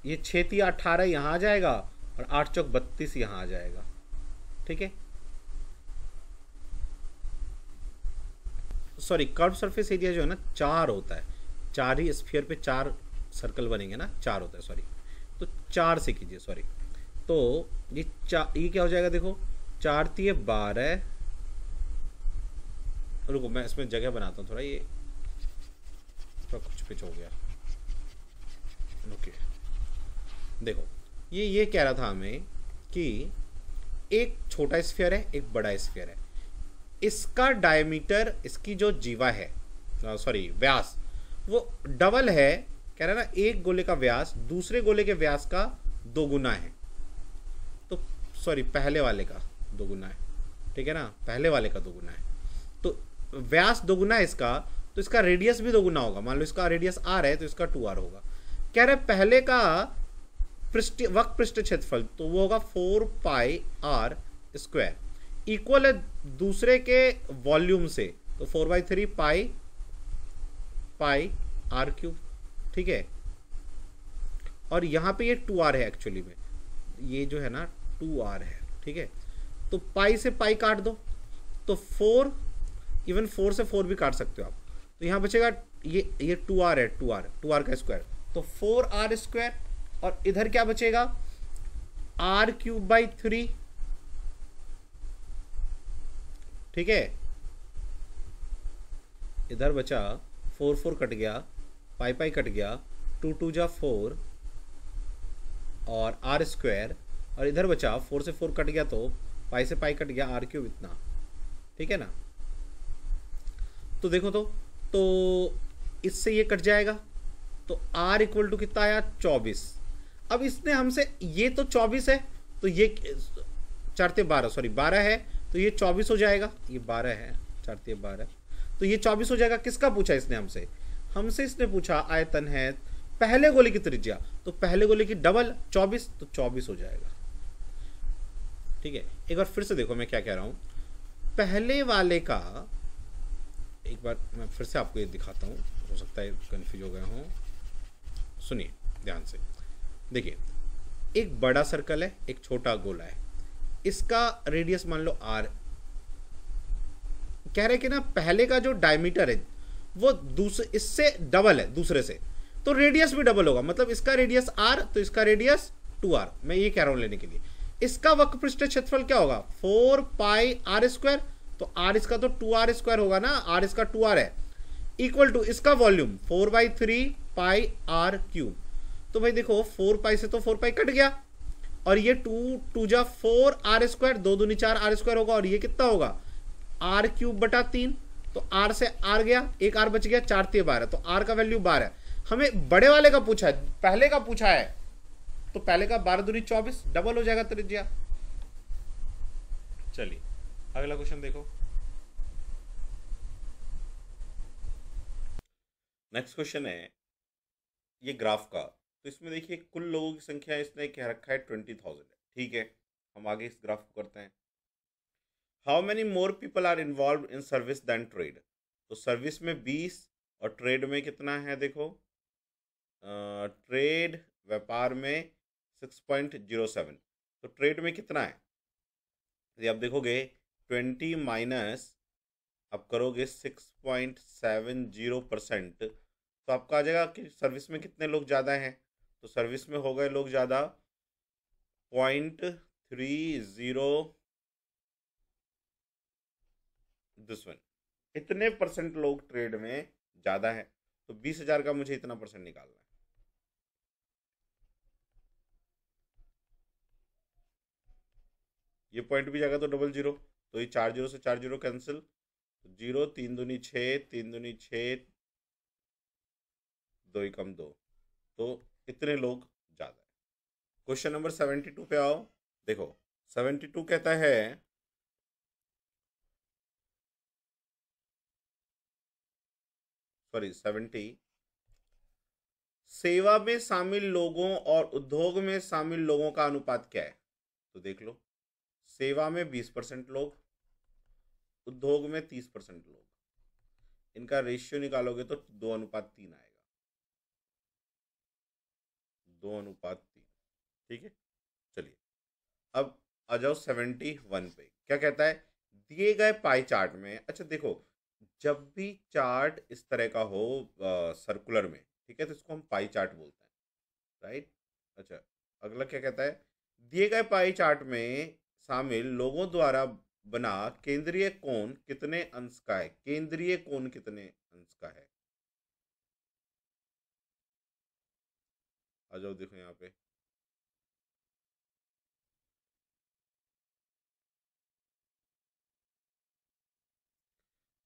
ये 6 × 18 यहाँ आ जाएगा और 8 × 32 यहाँ आ जाएगा, ठीक है। सॉरी, कर्व सरफेस एरिया जो है ना 4 होता है, 4 ही स्फीयर पे 4 सर्कल बनेंगे ना, 4 होता है, सॉरी, तो 4 से कीजिए, सॉरी। तो ये क्या हो जाएगा, देखो 4 × 3 = 12, रुको मैं इसमें जगह बनाता हूँ थोड़ा, ये थोड़ा कुछ पिच हो गया, ओके। देखो ये कह रहा था हमें कि एक छोटा स्फीयर है, एक बड़ा स्फीयर है, इसका डायमीटर, इसकी जो जीवा है, सॉरी व्यास, वो डबल है, कह रहा है ना, एक गोले का व्यास दूसरे गोले के व्यास का 2 गुना है, तो सॉरी पहले वाले का 2 गुना है, ठीक है ना, पहले वाले का 2 गुना है, तो व्यास 2 गुना है इसका, तो इसका रेडियस भी 2 गुना होगा। मान लो इसका रेडियस r है तो इसका 2r होगा। कह रहे पहले का वक्रपृष्ठीय क्षेत्रफल तो वो होगा 4 पाई आर स्क्वायर, इक्वल है दूसरे के वॉल्यूम से, तो 4/3 पाई आर क्यूब, ठीक है। और यहाँ पे ये 2r है, एक्चुअली में ये जो है ना 2r है, ठीक है। तो पाई से पाई काट दो तो 4, इवन 4 से 4 भी काट सकते हो आप, तो यहाँ बचेगा ये 2r है, 2r का स्क्वायर, तो 4r स्क्वायर, और इधर क्या बचेगा r³/3, ठीक है। इधर बचा 4 कट गया, पाई कट गया, 2 × 2 = 4 और r स्क्वायर, और इधर बचा 4 से 4 कट गया तो पाई से पाई कट गया, r³ इतना, ठीक है ना। तो देखो तो इससे ये कट जाएगा, तो r = कितना आया 24। अब इसने हमसे, ये तो 24 है, तो ये 4 × 12, सॉरी 12 है, तो ये 24 हो जाएगा, ये 12 है, 4 × 12, तो ये 24 हो जाएगा। किसका पूछा इसने हमसे इसने पूछा आयतन है पहले गोले की त्रिज्या, तो पहले गोले की डबल 24, तो 24 हो जाएगा, ठीक है। एक बार फिर से देखो मैं क्या कह रहा हूं, पहले वाले का एक बार मैं फिर से आपको ये दिखाता हूं, हो सकता है कंफ्यूज हो गए हों, सुनिए ध्यान से। देखिए एक बड़ा सर्कल है, एक छोटा गोला है, इसका रेडियस मान लो r, कह रहे कि ना पहले का जो डायमीटर है वो इससे डबल है दूसरे से, तो रेडियस भी डबल होगा, मतलब इसका रेडियस r तो इसका रेडियस 2r, मैं ये कह रहा हूं लेने के लिए। इसका वक्रपृष्ठीय क्षेत्रफल क्या होगा 4 पाई आर स्क्वायर, तो r इसका तो 2r स्क्वायर होगा ना, r इसका 2r है, इक्वल टू इसका वॉल्यूम 4/3 पाई आर क्यूब। तो भाई देखो 4 पाई से तो 4 पाई कट गया, और ये 2 × 4 r स्क्वायर, 2 दूनी 4 r स्क्वायर होगा, और ये कितना होगा r³/3, तो r से r गया, एक r बच गया, 4 × 3 = 12, तो r का वैल्यू 12 है। हमें बड़े वाले का पूछा है, पहले का पूछा है, तो पहले का 12 दूनी 24, डबल हो जाएगा त्रिज्या। चलिए अगला क्वेश्चन देखो। नेक्स्ट क्वेश्चन है ये ग्राफ का। तो इसमें देखिए कुल लोगों की संख्या इसने कह रखा है 20,000 है, ठीक है। हम आगे इस ग्राफ को करते हैं। How many more people are involve in service than trade. तो सर्विस में 20 और ट्रेड में कितना है देखो, ट्रेड व्यापार में 6.07। तो ट्रेड में कितना है, यदि आप देखोगे 20 माइनस आप करोगे 6.70%, तो आपका आ जाएगा कि सर्विस में कितने लोग ज़्यादा हैं। तो सर्विस में हो गए लोग ज़्यादा 0.30 दिस वन, इतने परसेंट लोग ट्रेड में ज़्यादा है। तो 20,000 का मुझे इतना परसेंट निकालना है। ये पॉइंट भी जाएगा तो डबल जीरो, तो ये 4 जीरो से 4 जीरो कैंसिल, 0 3 दूनी 6, 3 दूनी 6, 2 ही कम 2, तो इतने लोग ज़्यादा है। क्वेश्चन नंबर 72 पे आओ। देखो 72 कहता है सॉरी 70, सेवा में शामिल लोगों और उद्योग में शामिल लोगों का अनुपात क्या है। तो देख लो, सेवा में 20% लोग, उद्योग में 30% लोग, इनका रेशियो निकालोगे तो 2:3 आएगा, 2:3, ठीक है। चलिए अब आ जाओ 71 पे। क्या कहता है, दिए गए पाई चार्ट में, अच्छा देखो जब भी चार्ट इस तरह का हो सर्कुलर में, ठीक है, तो इसको हम पाई चार्ट बोलते हैं, राइट। अच्छा अगला क्या कहता है, दिए गए पाई चार्ट में शामिल लोगों द्वारा बना केंद्रीय कोण कितने अंश का है। केंद्रीय कोण कितने अंश का है, आ जाओ देखो यहाँ पे।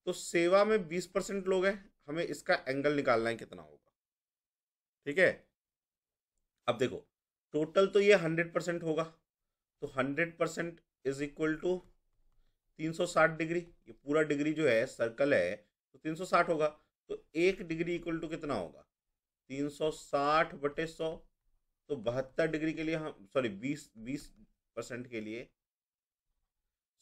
तो सेवा में 20% लोग हैं, हमें इसका एंगल निकालना है कितना होगा, ठीक है। अब देखो टोटल तो ये 100% होगा, तो 100% इज इक्वल टू 360 डिग्री। ये पूरा डिग्री जो है सर्कल है तो 360 होगा। तो 1 डिग्री इक्वल टू कितना होगा, 360/100। तो 72 डिग्री के लिए हम सॉरी 20% के लिए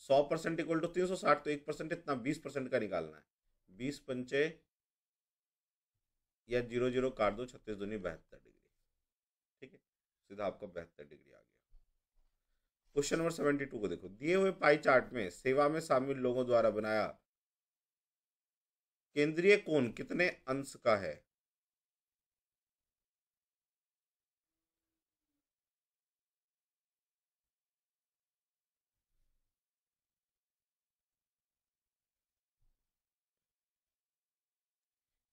100% इक्वल टू 360, तो 1% इतना 20% का निकालना है। 20 पंचे या 0 0 काट दो, 36 दूनी 72 डिग्री, ठीक है। सीधा आपका 72 डिग्री आ गया। क्वेश्चन नंबर 72 को देखो, दिए हुए पाई चार्ट में सेवा में शामिल लोगों द्वारा बनाया केंद्रीय कोण कितने अंश का है।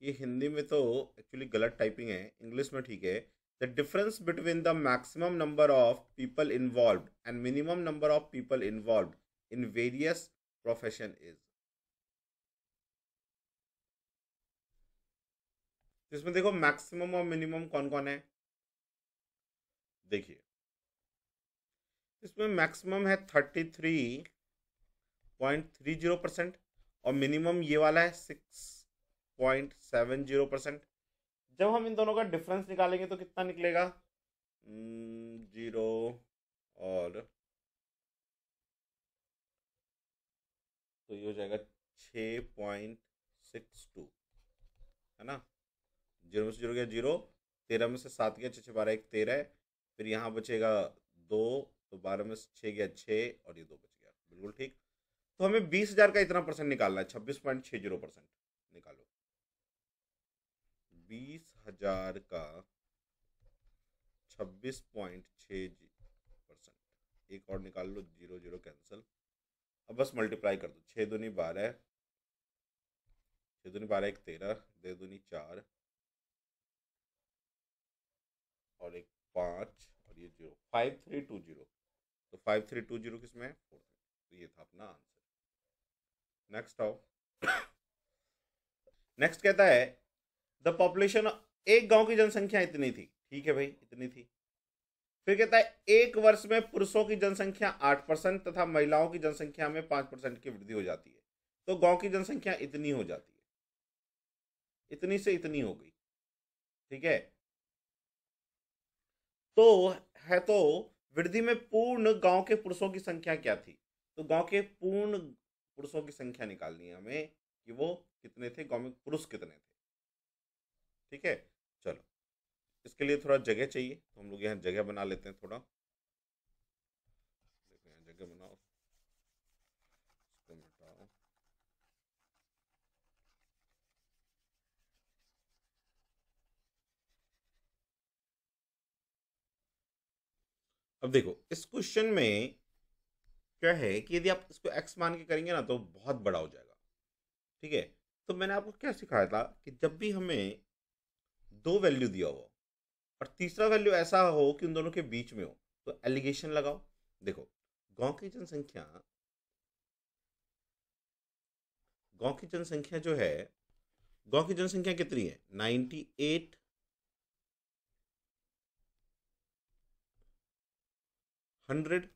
ये हिंदी में तो एक्चुअली गलत टाइपिंग है, इंग्लिश में ठीक है। The difference between the maximum number of people involve and minimum number of people involve in various profession is. इसमें देखो मैक्सिमम और मिनिमम कौन कौन है, देखिए इसमें मैक्सिमम है 33.30% और मिनिमम ये वाला है 6.70%। जब हम इन दोनों का डिफरेंस निकालेंगे तो कितना निकलेगा, 0 और तो ये हो जाएगा 6.62, है ना। 0 में से 0 गया 0, 13 में से 7 गया 6 6 12 1 13, फिर यहाँ बचेगा 2, तो 12 में से 6 गया 6 और ये 2 बच गया, बिल्कुल ठीक। तो हमें 20,000 का इतना परसेंट निकालना है, 26.60% निकालो। 20,000 का 26.60%, एक और निकाल लो, 0 0 कैंसिल। अब बस मल्टीप्लाई कर दो, 6 दूनी 12, 6 दूनी 12 1 13, 2 दूनी 4 और एक 5 और ये 0, 5320। तो 5320 किसमें है, 4 में। तो ये था अपना आंसर। नेक्स्ट आओ। नेक्स्ट कहता है द पॉपुलेशन, एक गांव की जनसंख्या इतनी थी, ठीक है भाई इतनी थी। फिर कहता है एक वर्ष में पुरुषों की जनसंख्या 8% तथा महिलाओं की जनसंख्या में 5% की वृद्धि हो जाती है, तो गांव की जनसंख्या इतनी हो जाती है, इतनी से इतनी हो गई। ठीक है, तो है तो वृद्धि में पूर्ण गांव के पुरुषों की संख्या क्या थी, तो गांव के पूर्ण पुरुषों की संख्या निकालनी है हमें कि वो कितने थे, गांव में पुरुष कितने थे। ठीक है, चलो इसके लिए थोड़ा जगह चाहिए, तो हम लोग यहाँ जगह बना लेते हैं थोड़ा। देखो यहाँ जगह बनाओ, इसको मिटाओ। अब देखो इस क्वेश्चन में क्या है कि यदि आप इसको x मान के करेंगे ना तो बहुत बड़ा हो जाएगा। ठीक है, तो मैंने आपको क्या सिखाया था कि जब भी हमें दो वैल्यू दिया हो और तीसरा वैल्यू ऐसा हो कि उन दोनों के बीच में हो, तो एलिगेशन लगाओ। देखो गांव की जनसंख्या, गांव की जनसंख्या जो है, गांव की जनसंख्या कितनी है 98, 100,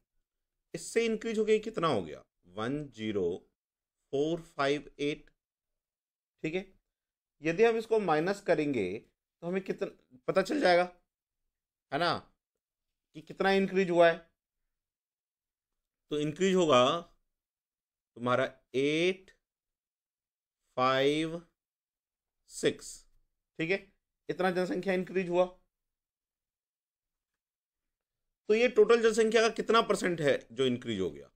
इससे इंक्रीज हो गई, कितना हो गया 10458। ठीक है, यदि हम इसको माइनस करेंगे तो हमें कितना पता चल जाएगा, है ना, कि कितना इंक्रीज हुआ है। तो इंक्रीज होगा तुम्हारा 856। ठीक है, इतना जनसंख्या इंक्रीज हुआ। तो ये टोटल जनसंख्या का कितना परसेंट है जो इंक्रीज हो गया,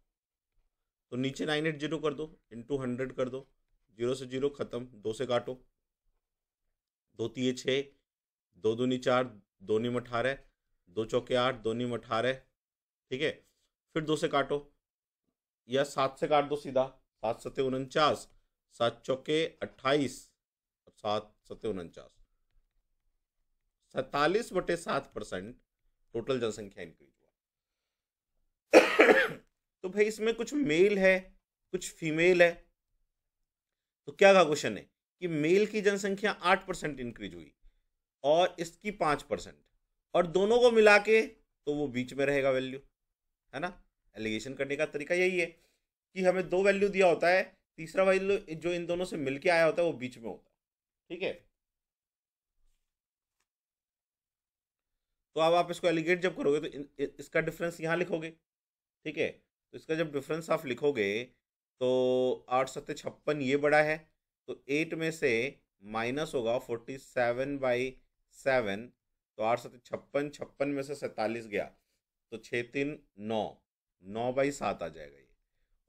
तो नीचे 980 कर दो, इंटू 100 कर दो, 0 से 0 खत्म, 2 से काटो, 2 तिये 6, 2 दूनी 4, 2 नीम 18, 2 चौके 8, 2 नीम 18। ठीक है, फिर 2 से काटो या 7 से काट दो सीधा, 7 सत्ते 49, 7 चौके 28, 7 सत्ते 49, 47/7% टोटल जनसंख्या इंक्रीज हुआ। तो भाई इसमें कुछ मेल है कुछ फीमेल है, तो क्या का क्वेश्चन है कि मेल की जनसंख्या 8% इंक्रीज हुई और इसकी 5%, और दोनों को मिला के तो वो बीच में रहेगा वैल्यू, है ना। एलिगेशन करने का तरीका यही है कि हमें दो वैल्यू दिया होता है, तीसरा वैल्यू जो इन दोनों से मिलके आया होता है वो बीच में होता है। ठीक है, तो अब आप इसको एलिगेट जब करोगे तो इसका डिफरेंस यहाँ लिखोगे। ठीक है, तो इसका जब डिफरेंस आप लिखोगे तो 8 सत्ते 56 ये बड़ा है, तो 8 में से माइनस होगा 47/7, तो 8 सत्ते 56, 56 में से 47 गया तो 6 3 9, 9/7 आ जाएगा ये।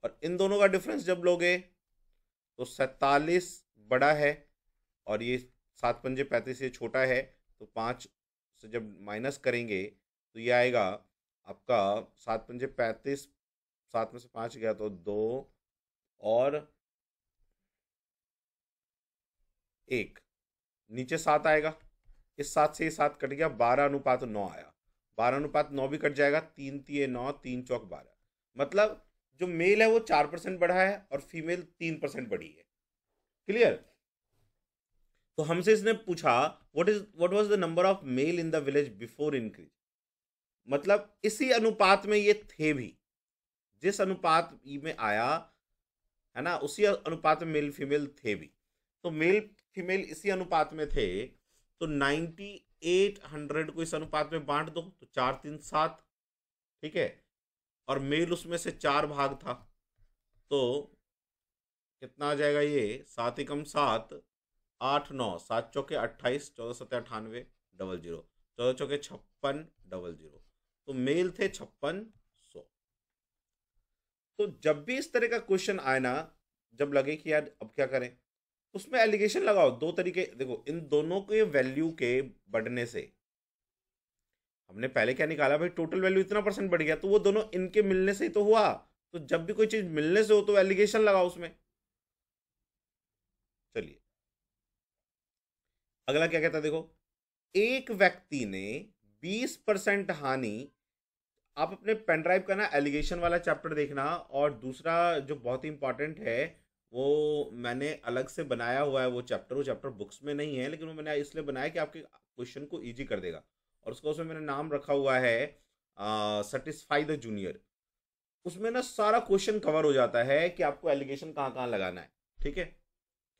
और इन दोनों का डिफरेंस जब लोगे तो 47 बड़ा है और ये 7 पंजे 35 ये छोटा है, तो 5 से जब माइनस करेंगे तो ये आएगा आपका 7 पंजे 35, 7 में से 5 गया तो 2 और 1, नीचे 7 आएगा, इस 7 से ये 7 कट गया, 12:9 आया, 12:9 भी कट जाएगा, 3 तिये 9, 3 चौक 12। मतलब जो मेल है वो 4% बढ़ा है और फीमेल 3% बढ़ी है। क्लियर। तो हमसे इसने पूछा what was the number of male in the village before increase, मतलब इसी अनुपात में ये थे भी, जिस अनुपात में आया है ना उसी अनुपात में मेल फीमेल थे भी। तो मेल फीमेल इसी अनुपात में थे, तो 9800 को इस अनुपात में बांट दो तो 4 3 7। ठीक है, और मेल उसमें से 4 भाग था, तो कितना आ जाएगा ये 7 एकम 7, 8 9, 7 चौके 28, 14 सत्ते 98, 00, 14 चौके 56, 00, तो मेल थे 5600। तो जब भी इस तरह का क्वेश्चन आए ना, जब लगे कि यार अब क्या करें, उसमें एलिगेशन लगाओ। दो तरीके देखो, इन दोनों के वैल्यू के बढ़ने से हमने पहले क्या निकाला भाई, टोटल वैल्यू इतना परसेंट बढ़ गया, तो वो दोनों इनके मिलने से ही तो हुआ। तो जब भी कोई चीज मिलने से हो तो एलिगेशन लगाओ उसमें। चलिए अगला क्या कहता है, देखो एक व्यक्ति ने 20% हानि, आप अपने पेन ड्राइव का ना एलिगेशन वाला चैप्टर देखना, और दूसरा जो बहुत ही इंपॉर्टेंट है वो मैंने अलग से बनाया हुआ है, वो चैप्टर बुक्स में नहीं है, लेकिन वो मैंने इसलिए बनाया कि आपके क्वेश्चन को इजी कर देगा। और उसका उसमें मैंने नाम रखा हुआ है सेटिस्फाई द जूनियर, उसमें ना सारा क्वेश्चन कवर हो जाता है कि आपको एलिगेशन कहाँ कहाँ लगाना है। ठीक है,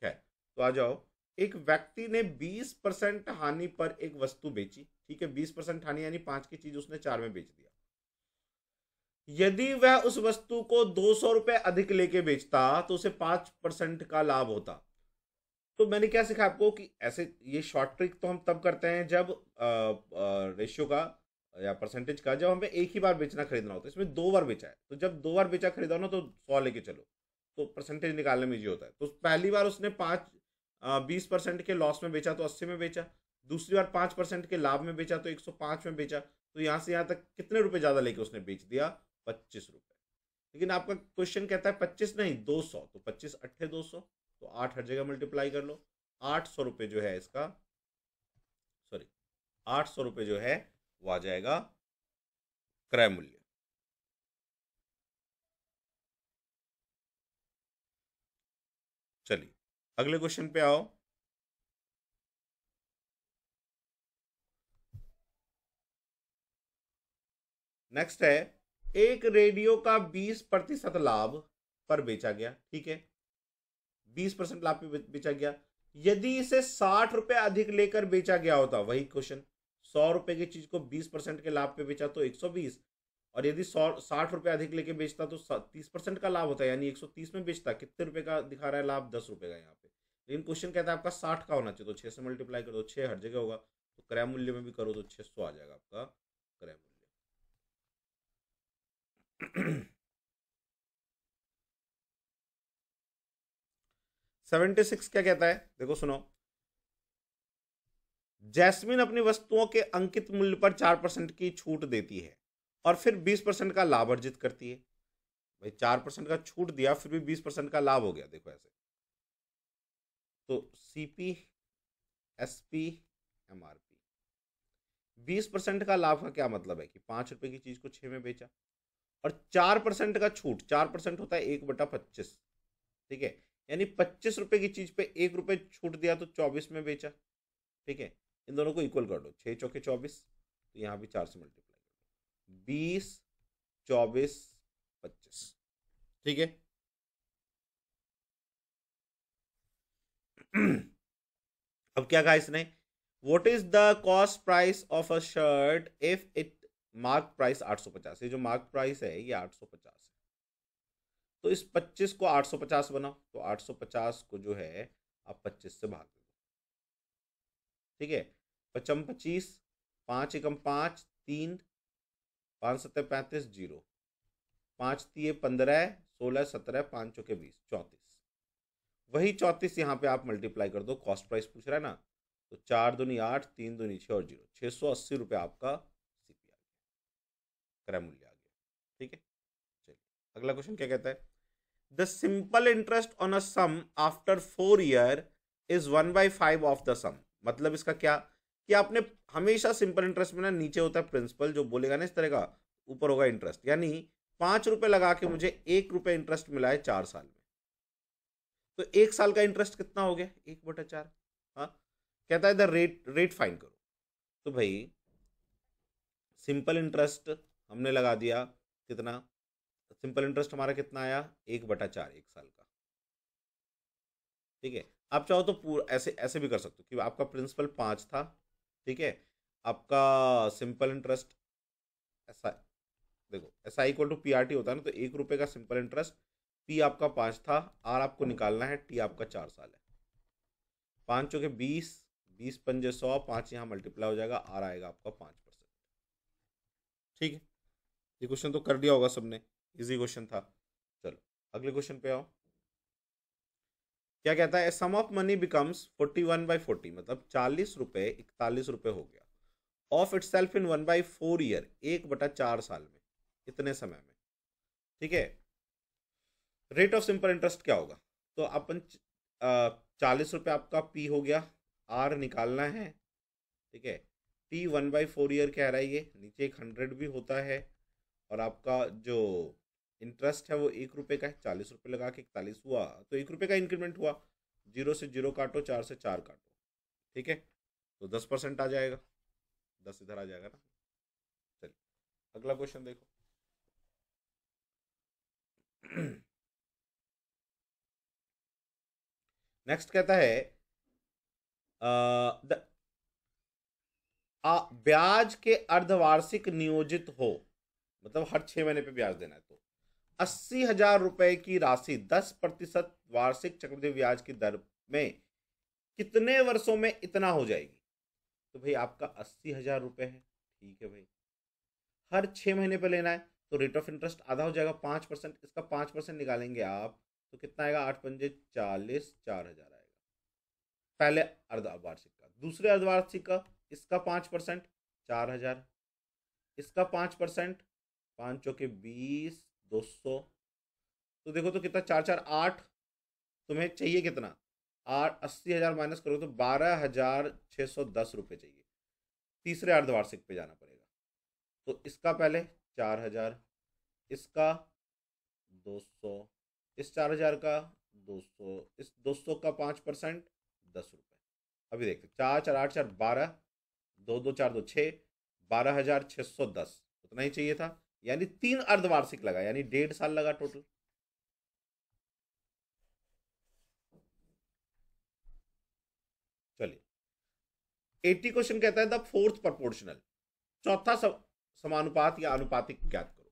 खैर तो आ जाओ। एक व्यक्ति ने 20% हानि पर एक वस्तु बेची। ठीक है, 20% हानि यानी 5 की चीज उसने 4 में बेच दिया। यदि वह उस वस्तु को 200 रुपए अधिक लेके बेचता तो उसे 5% का लाभ होता। तो मैंने क्या सिखा आपको कि ऐसे ये शॉर्ट ट्रिक तो हम तब करते हैं जब रेशियो का या परसेंटेज का, जब हमें एक ही बार बेचना खरीदना होता है। इसमें 2 बार बेचा है, तो जब 2 बार बेचा खरीदा ना तो 100 लेके चलो, तो परसेंटेज निकालने में इजी होता है। तो पहली बार उसने 20% के लॉस में बेचा तो 80 में बेचा, दूसरी बार 5% के लाभ में बेचा तो 105 में बेचा। तो यहाँ से यहाँ तक कितने रुपए ज्यादा लेके उसने बेच दिया? 25 रुपए। लेकिन आपका क्वेश्चन कहता है 25 नहीं 200, तो 25 अट्ठे 200, तो 8 हर जगह मल्टीप्लाई कर लो। 800 रुपये जो है इसका, सॉरी 800 रुपये जो है वो आ जाएगा क्रय मूल्य। चलिए अगले क्वेश्चन पे आओ। नेक्स्ट है, एक रेडियो का 20% लाभ पर बेचा गया। ठीक है, 20% लाभ पे बेचा गया। यदि इसे 60 रुपए अधिक लेकर बेचा गया होता, वही क्वेश्चन, 100 रुपए की चीज को 20% के लाभ पे बेचा तो 120, और यदि 60 रुपए अधिक लेके बेचता तो 30% का लाभ होता है, यानी 130 में बेचता। कितने रुपए का दिखा रहा है लाभ? 10 रुपए का यहाँ पे। लेकिन क्वेश्चन कहता है आपका 60 का होना चाहिए, तो 6 से मल्टीप्लाई कर दो, 6 हर जगह होगा, तो क्रय मूल्य में भी करो तो 600 आ जाएगा आपका क्रय मूल्य। 76 क्या कहता है, देखो सुनो। जैस्मिन अपनी वस्तुओं के अंकित मूल्य पर 4% की छूट देती है और फिर 20% का लाभ अर्जित करती है। भाई 4% का छूट दिया फिर भी 20% का लाभ हो गया, देखो ऐसे। तो सीपी, एसपी, एमआरपी, 20% का लाभ का क्या मतलब है कि 5 रुपए की चीज को 6 में बेचा, और 4% का छूट, 4% होता है 1/25। ठीक है, यानी 25 रुपए की चीज पे 1 रुपए छूट दिया तो 24 में बेचा। ठीक है, इन दोनों को इक्वल कर दो, 6 चौके 24, तो यहां भी 4 से मल्टीप्लाई कर दो, 20, 24, 25। ठीक है। अब क्या कहा इसने, what is the cost price of a shirt if it mark price 850। ये जो मार्क प्राइस है ये 850 है, तो इस 25 को 850 बनाओ, तो 850 को जो है आप 25 से भाग दो। ठीक है, 55 25, 5 एकम 5, 3, 5 सत्तर 35, 0, 5 तिये 15, 16 17, 5 चौके 20, 34। वही 34 यहाँ पे आप मल्टीप्लाई कर दो, कॉस्ट प्राइस पूछ रहा है ना, तो 4 दूनी 8, 3 दूनी 6 और 0, 680 रुपये आपका सीपी आ गया, क्रय मूल्य आ गया। ठीक है, चलिए अगला क्वेश्चन क्या कहता है, the simple interest on a sum after 4 year is 1/5 of the sum. मतलब इसका क्या कि आपने हमेशा सिंपल इंटरेस्ट में ना नीचे होता है प्रिंसिपल, जो बोलेगा ना इस तरह का, ऊपर होगा इंटरेस्ट। यानी 5 रुपए लगा के मुझे 1 रुपए इंटरेस्ट मिला है 4 साल में, तो 1 साल का इंटरेस्ट कितना हो गया? 1/4। हाँ, कहता है द रेट फाइंड करो। तो भाई सिंपल इंटरेस्ट हमने लगा दिया कितना, सिंपल इंटरेस्ट हमारा कितना आया? 1/4, 1 साल का। ठीक है, आप चाहो तो पूरा ऐसे ऐसे भी कर सकते हो कि आपका प्रिंसिपल 5 था। ठीक है, आपका सिंपल इंटरेस्ट ऐसा, देखो ऐसा equal to P R T होता है ना, तो 1 रुपए का सिंपल इंटरेस्ट, पी आपका 5 था, आर आपको निकालना है, टी आपका 4 साल है। 5 चौके 20, 20 पंजे 100, 5 यहाँ मल्टीप्लाई हो जाएगा, आर आएगा आपका 5%। ठीक है, ये क्वेश्चन तो कर दिया होगा सबने, इजी क्वेश्चन था। चलो अगले क्वेश्चन पे आओ। क्या कहता है, सम ऑफ मनी बिकम्स 41/40, मतलब 40 रुपए 41 रुपए हो गया, of it self in 1/4 year, 1/4 साल में, इतने समय में। ठीक है, रेट ऑफ सिंपल इंटरेस्ट क्या होगा? तो अपन 40 रुपये आपका पी हो गया, आर निकालना है। ठीक है, टी 1/4 ईयर कह रहा है, ये नीचे एक 100 भी होता है, और आपका जो इंटरेस्ट है वो 1 रुपए का है, 40 रुपये लगा के 41 हुआ, तो 1 रुपए का इंक्रीमेंट हुआ। 0 से 0 काटो, 4 से 4 काटो। ठीक है, तो 10% आ जाएगा, 10 इधर आ जाएगा ना। चलिए अगला क्वेश्चन देखो। नेक्स्ट कहता है द ब्याज के अर्धवार्षिक नियोजित हो, मतलब हर 6 महीने पे ब्याज देना है, तो 80,000 रुपए की राशि 10% वार्षिक चक्रवृद्धि ब्याज की दर में कितने वर्षों में इतना हो जाएगी? तो भाई आपका 80,000 रुपए है, ठीक है भाई, हर 6 महीने पे लेना है, तो रेट ऑफ इंटरेस्ट आधा हो जाएगा 5%, इसका 5% निकालेंगे आप तो कितना आएगा? 8 पंजे 40, 4,000 आएगा पहले अर्धवार्षिक का। दूसरे अर्धवार्षिक का इसका 5%, 4,000, इसका 5%, 5 चौके 20, 200, तो देखो तो कितना, 4 4 8, तुम्हें चाहिए कितना? 80,000 माइनस करो तो 12,610 रुपये चाहिए। तीसरे अर्धवार्षिक पे जाना पड़ेगा, तो इसका पहले 4,000, इसका 200, इस 4,000 का 200, इस 200 का 5%, 10 रुपये। अभी देखते, 4 4 8 4 12, 2 2 4 2 6, 12,610, उतना ही चाहिए था, यानी 3 अर्धवार्षिक लगा, यानी 1.5 साल लगा टोटल। चलिए 80 क्वेश्चन कहता है द फोर्थ प्रोपोर्शनल, चौथा समानुपात या अनुपातिक ज्ञात करो।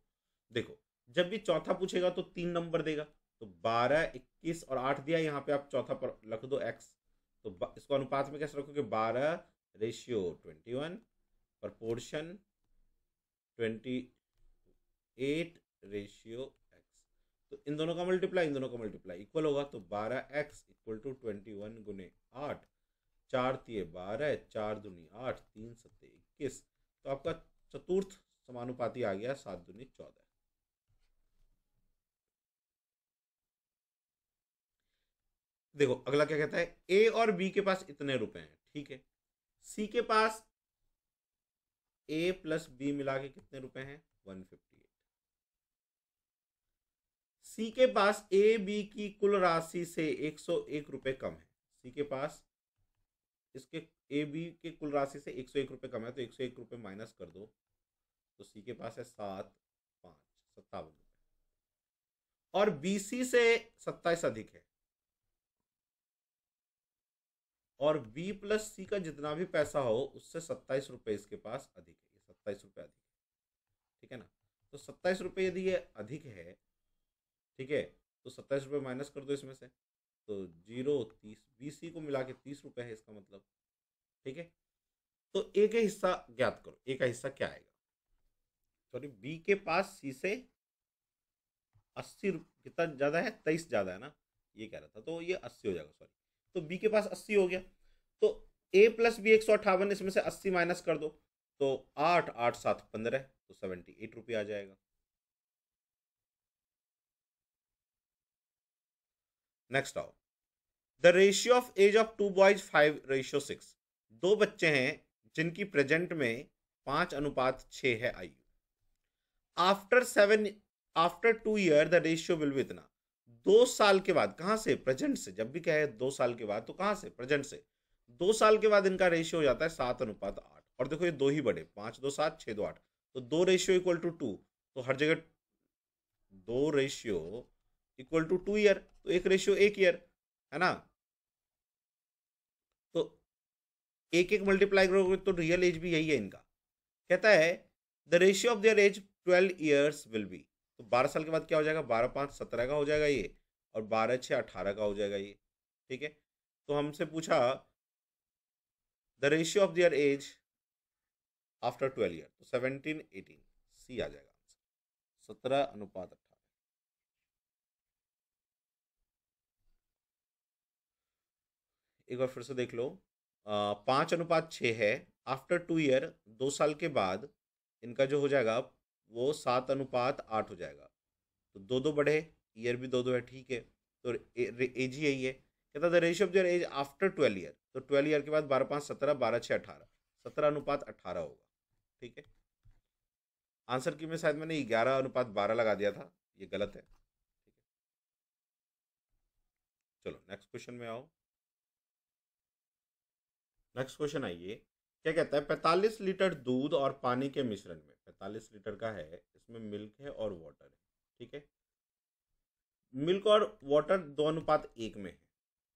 देखो जब भी चौथा पूछेगा तो 3 नंबर देगा, तो 12, 21 और 8 दिया, यहाँ पे आप चौथा पर रख दो x, तो इसको अनुपात में कैसे रखोगे? 12:21, प्रपोर्शन 28:x, तो इन दोनों का मल्टीप्लाई, इन दोनों का मल्टीप्लाई इक्वल होगा, तो 12x इक्वल टू 21 गुने 8, 4 तिये 12, 4 दूनी 8, 3 सत्ते 21, तो आपका चतुर्थ समानुपाती आ गया 7 दूनी 14। देखो अगला क्या कहता है, ए और बी के पास इतने रुपए हैं, ठीक है, सी के पास ए प्लस बी मिला के कितने रुपए हैं? 158। सी के पास ए बी की कुल राशि से 101 रुपए कम है, सी के पास इसके ए बी के कुल राशि से 101 रुपए कम है, तो 101 रुपए माइनस कर दो, तो सी के पास है 57 रुपए, और बीसी से 27 अधिक है, और बी प्लस सी का जितना भी पैसा हो उससे 27 रुपए इसके पास अधिक है, ये 27 रुपए अधिक है, ठीक है ना? तो 27 रुपए यदि ये अधिक है, ठीक है, तो 27 रुपए माइनस कर दो इसमें से, तो 0 30, बीसी को मिला के 30 रुपए है इसका मतलब, ठीक है। तो ए का हिस्सा ज्ञात करो, ए का हिस्सा क्या आएगा? सॉरी, बी के पास सी से 80 कितना ज्यादा है? 23 ज्यादा है ना, ये कह रहा था, तो ये 80 हो जाएगा, सॉरी, तो बी के पास 80 हो गया, तो ए प्लस बी 158, इसमें से 80 माइनस कर दो, तो 8 8 7 15, तो 78 रुपये आ जाएगा। नेक्स्ट आओ, the ratio of age of 2 boys 5:6, 2 बच्चे हैं जिनकी प्रेजेंट में 5:6 है आयु, after 2 year the ratio will be इतना, 2 साल के बाद, कहां से? प्रेजेंट से, जब भी कहे 2 साल के बाद तो कहां से? प्रेजेंट से, 2 साल के बाद इनका रेशियो हो जाता है 7:8, और देखो ये दो ही बड़े, 5 2 7 6 2 8, तो 2 रेशियो इक्वल टू 2, तो हर जगह 2 रेशियो इक्वल टू 2 ईयर, तो 1 रेशियो 1 ईयर, है ना? तो एक एक मल्टीप्लाई करोगे तो रियल एज भी यही है इनका। कहता है the ratio of their age 12 years will be, तो 12 साल के बाद क्या हो जाएगा? 12 5 17 का हो जाएगा ये, और 12 6 18 का हो जाएगा ये, ठीक है। तो हमसे पूछा the ratio of their age after 12 year, तो 17 18, सी आ जाएगा आंसर, 17:18। एक बार फिर से देख लो, 5:6 है, आफ्टर 2 ईयर, 2 साल के बाद इनका जो हो जाएगा वो 7:8 हो जाएगा, तो दो दो बढ़े, ईयर भी दो दो है, ठीक है, तो एज ही यही है। कहता the ratio of their age after 12 year, तो 12 ईयर के बाद 12 5 17, 12 6 18, 17:18 होगा, ठीक है। आंसर की में शायद मैंने 11:12 लगा दिया था, ये गलत है, ठीक है। चलो नेक्स्ट क्वेश्चन में आओ। नेक्स्ट क्वेश्चन आइए, क्या कहता है, 45 लीटर दूध और पानी के मिश्रण में, 45 लीटर का है, इसमें मिल्क है और वाटर है, ठीक है। मिल्क और वाटर 2:1 में है,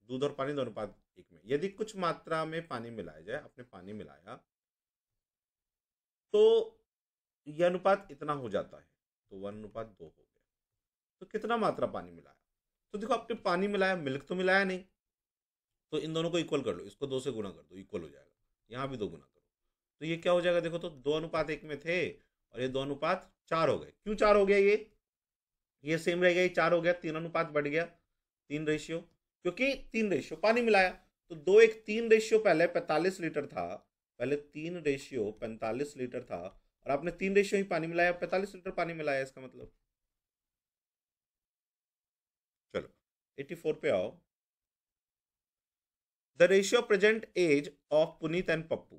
दूध और पानी 2:1 में। यदि कुछ मात्रा में पानी मिलाया जाए, आपने पानी मिलाया तो यह अनुपात इतना हो जाता है, तो 1:2 हो गया। तो कितना मात्रा पानी मिलाया, तो देखो आपने पानी मिलाया, मिल्क तो मिलाया नहीं, तो इन दोनों को इक्वल कर लो, इसको 2 से गुना कर दो, इक्वल हो जाएगा। यहाँ भी 2 गुना करो, तो ये क्या हो जाएगा, देखो तो 2:1 में थे और ये 2:4 हो गए। क्यों 4 हो गया, ये सेम रह गया, ये 4 हो गया, 3 अनुपात बढ़ गया, 3 रेशियो, क्योंकि 3 रेशियो पानी मिलाया। तो 2:1 3 रेशियो पहले 45 लीटर था, पहले 3:45 लीटर था, और आपने 3 रेशियो ही पानी मिलाया, 45 लीटर पानी मिलाया, इसका मतलब। चलो 84 पे आओ। The ratio present age of Puneet and Pappu.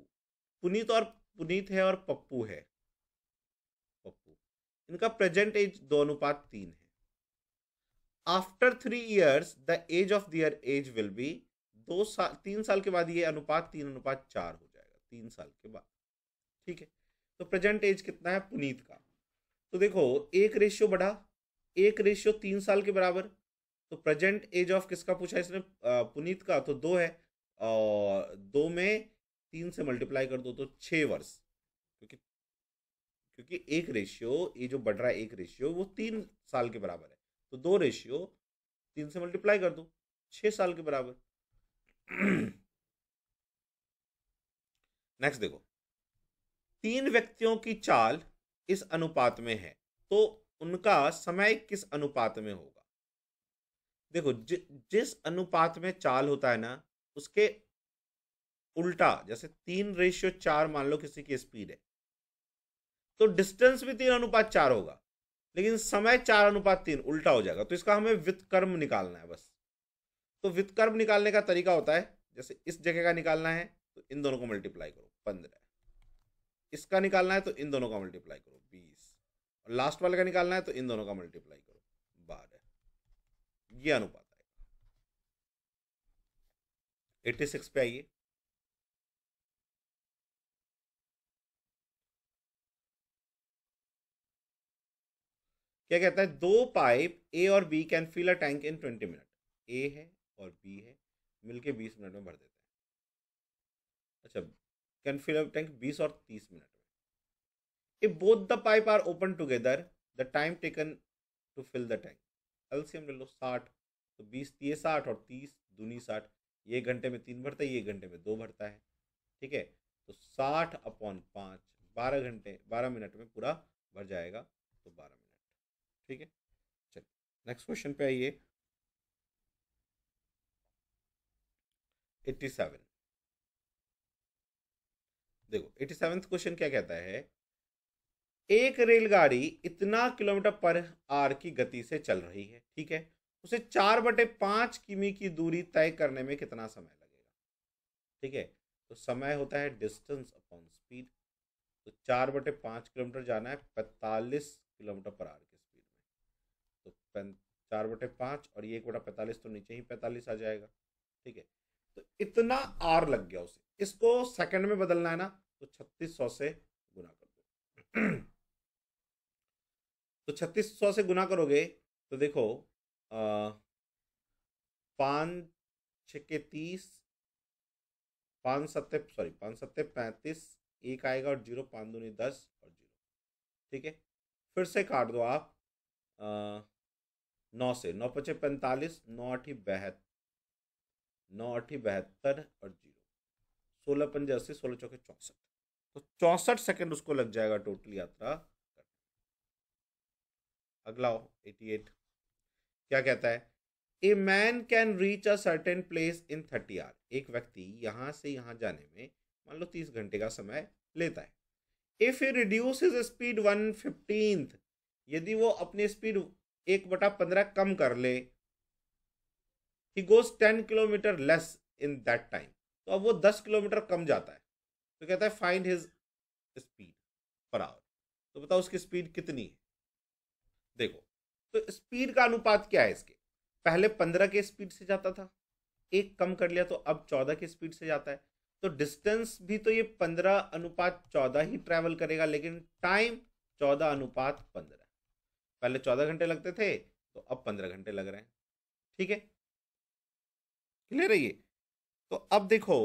Puneet है और पप्पू है, पप्पू, इनका प्रेजेंट एज 2:3 है। After 3 years the age of their age will be, 3 साल के बाद ये अनुपात 3:4 हो जाएगा, 3 साल के बाद, ठीक है। तो प्रेजेंट एज कितना है पुनीत का, तो देखो 1 रेशियो बढ़ा, 1 रेशियो 3 साल के बराबर। तो प्रेजेंट एज ऑफ किसका पूछा इसने, पुनीत का, तो 2 है, और 2 में 3 से मल्टीप्लाई कर दो तो 6 वर्ष, क्योंकि क्योंकि 1 रेशियो, ये जो बढ़ रहा है 1 रेशियो, वो 3 साल के बराबर है, तो 2 रेशियो 3 से मल्टीप्लाई कर दो, 6 साल के बराबर। नेक्स्ट देखो, 3 व्यक्तियों की चाल इस अनुपात में है, तो उनका समय किस अनुपात में होगा। देखो जिस अनुपात में चाल होता है ना, उसके उल्टा, जैसे 3:4 मान लो किसी की स्पीड है, तो डिस्टेंस भी 3:4 होगा, लेकिन समय 4:3 उल्टा हो जाएगा। तो इसका हमें व्युत्क्रम निकालना है बस। तो व्युत्क्रम निकालने का तरीका होता है, जैसे इस जगह का निकालना है तो इन दोनों को मल्टीप्लाई करो 15, इसका निकालना है तो इन दोनों का मल्टीप्लाई करो 20, और लास्ट वाले का निकालना है तो इन दोनों का मल्टीप्लाई करो 12, ये अनुपात आएगा। 86 पे आइए। क्या कहता है, 2 पाइप ए और B can fill a tank in 20 minute. A है और बी है, मिलके 20 मिनट में भर देते हैं। अच्छा, कैन फिल अ टैंक 20 और 30 मिनट में। If both the pipe are open together, the time taken to fill the tank. LCM ले लो 60, तो 20 दिए 60 और 30 दूनी 60, ये 1 घंटे में 3 भरता है, ये 1 घंटे में 2 भरता है, ठीक है। तो 60/5, 12 घंटे 12 मिनट में पूरा भर जाएगा, तो 12 मिनट, ठीक है। चलिए नेक्स्ट क्वेश्चन पे आइए। 87, देखो 87th क्वेश्चन क्या कहता है, एक रेलगाड़ी इतना किलोमीटर पर आवर की गति से चल रही है, ठीक है, उसे 4/5 किमी की दूरी तय करने में कितना समय लगेगा, ठीक है। तो समय होता है डिस्टेंस अपॉन स्पीड, तो 4/5 किलोमीटर जाना है 45 किलोमीटर पर आवर की स्पीड में, तो 4/5 और ये 1/45, तो नीचे ही 45 आ जाएगा, ठीक है। तो इतना आर लग गया उसे, इसको सेकंड में बदलना है ना, तो 3600 से गुना कर दो। तो 3600 से गुना करोगे तो देखो, 5×6 = 30, 5×7 = 35, एक आएगा और 0, 5×2 = 10 और 0, ठीक है। फिर से काट दो आप, 9 से, 9×5 = 45, 9×8 = 72, 9×8 = 72 और 0, 16×5 = 80, 16×4 = 64, तो 64 सेकंड उसको लग जाएगा टोटल यात्रा करने। अगला 88, क्या कहता है, a man can reach a certain place in 30 hour. एक व्यक्ति यहां से यहां जाने में मान लो 30 घंटे का समय लेता है। If he reduce his speed 1/15, यदि वो अपनी स्पीड 1/15 कम कर ले, ही goes 10 kilometre less in that time, तो अब वो 10 किलोमीटर कम जाता है, तो कहता है find his speed per hour. तो बताओ उसकी स्पीड कितनी है। देखो तो स्पीड का अनुपात क्या है इसके, पहले 15 के स्पीड से जाता था, एक कम कर लिया तो अब 14 की स्पीड से जाता है, तो डिस्टेंस भी तो ये 15:14 ही ट्रैवल करेगा, लेकिन टाइम 14:15। पहले 14 घंटे लगते थे, तो अब 15 घंटे लग रहे हैं। ठीक है, क्लियर है ये। तो अब देखो,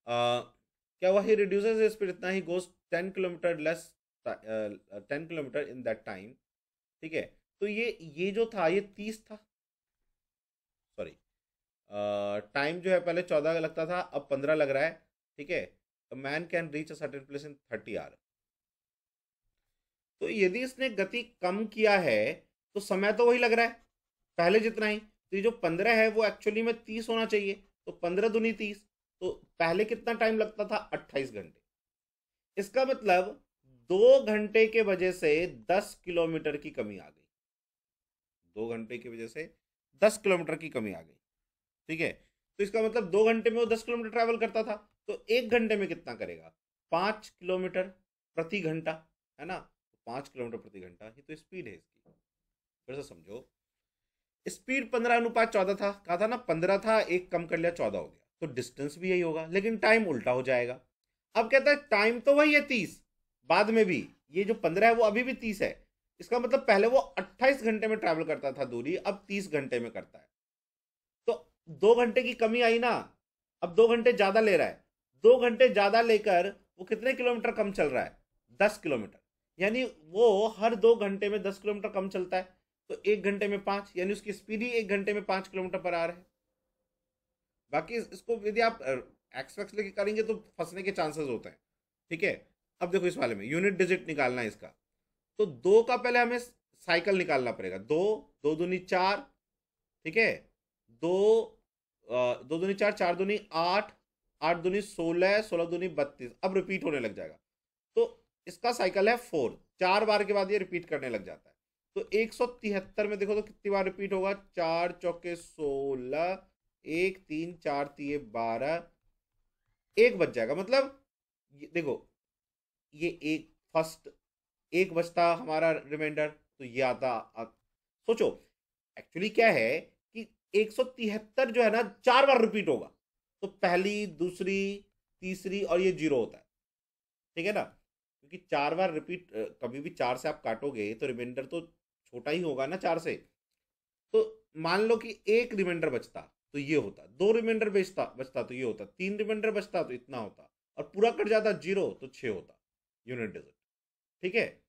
क्या वही रिड्यूसेस स्पीड इतना ही, goes 10 kilometre less, 10 kilometre in that time. ठीक है, तो ये जो था ये 30 था, सॉरी, टाइम जो है पहले 14 लगता था, अब 15 लग रहा है। ठीक है, man can reach a certain place in 30 hour. तो यदि इसने गति कम किया है तो समय तो वही लग रहा है, पहले जितना ही। तो ये जो 15 है वो एक्चुअली में 30 होना चाहिए, तो 15 दूनी 30। तो पहले कितना टाइम लगता था, 28 घंटे। इसका मतलब 2 घंटे के वजह से 10 किलोमीटर की कमी आ गई। 2 घंटे की वजह से 10 किलोमीटर की कमी आ गई। ठीक है, तो इसका मतलब 2 घंटे में वो 10 किलोमीटर ट्रैवल करता था, तो 1 घंटे में कितना करेगा, 5 किलोमीटर प्रति घंटा, है ना। 5 किलोमीटर प्रति घंटा ही तो स्पीड है इसकी। फिर से समझो, स्पीड 15:14 था, कहा था ना, 15 था, एक कम कर लिया, 14 हो गया, तो डिस्टेंस भी यही होगा, लेकिन टाइम उल्टा हो जाएगा। अब कहता है टाइम तो वही है 30, बाद में भी ये जो 15 है वो अभी भी 30 है। इसका मतलब पहले वो 28 घंटे में ट्रैवल करता था दूरी, अब 30 घंटे में करता है। तो 2 घंटे की कमी आई ना, अब 2 घंटे ज्यादा ले रहा है। 2 घंटे ज्यादा लेकर वो कितने किलोमीटर कम चल रहा है, 10 किलोमीटर। यानी वो हर 2 घंटे में 10 किलोमीटर कम चलता है, तो 1 घंटे में 5, यानी उसकी स्पीड ही 1 घंटे में 5 किलोमीटर पर आवर है। बाकी इसको यदि आप एक्स लेके करेंगे तो फंसने के चांसेस होते हैं। ठीक है, अब देखो इस वाले में यूनिट डिजिट निकालना है इसका, तो 2 का पहले हमें साइकिल निकालना पड़ेगा। 2, 2 दूनी 4, ठीक है, 2, 2 दूनी 4, 4 दूनी 8, 8 दूनी 16, 16 दूनी 32, अब रिपीट होने लग जाएगा। तो इसका साइकिल है 4, 4 बार के बाद ये रिपीट करने लग जाता है। तो 173 में देखो तो कितनी बार रिपीट होगा, 4 चौके 16, 1 3 4 3 12, एक बच जाएगा। मतलब देखो, ये एक फर्स्ट एक बचता हमारा रिमाइंडर, तो ये सोचो एक्चुअली क्या है कि 173 जो है ना 4 बार रिपीट होगा, तो पहली, दूसरी, तीसरी और ये 0 होता है। ठीक है ना, क्योंकि 4 बार रिपीट, कभी भी 4 से आप काटोगे तो रिमाइंडर तो छोटा ही होगा ना 4 से। तो मान लो कि एक रिमाइंडर बचता तो ये होता, 2 रिमाइंडर बचता बचता तो ये होता, 3 रिमाइंडर बचता तो इतना होता, और पूरा कट जाता 0 तो 6 होता यूनिट डिजिट। ठीक है,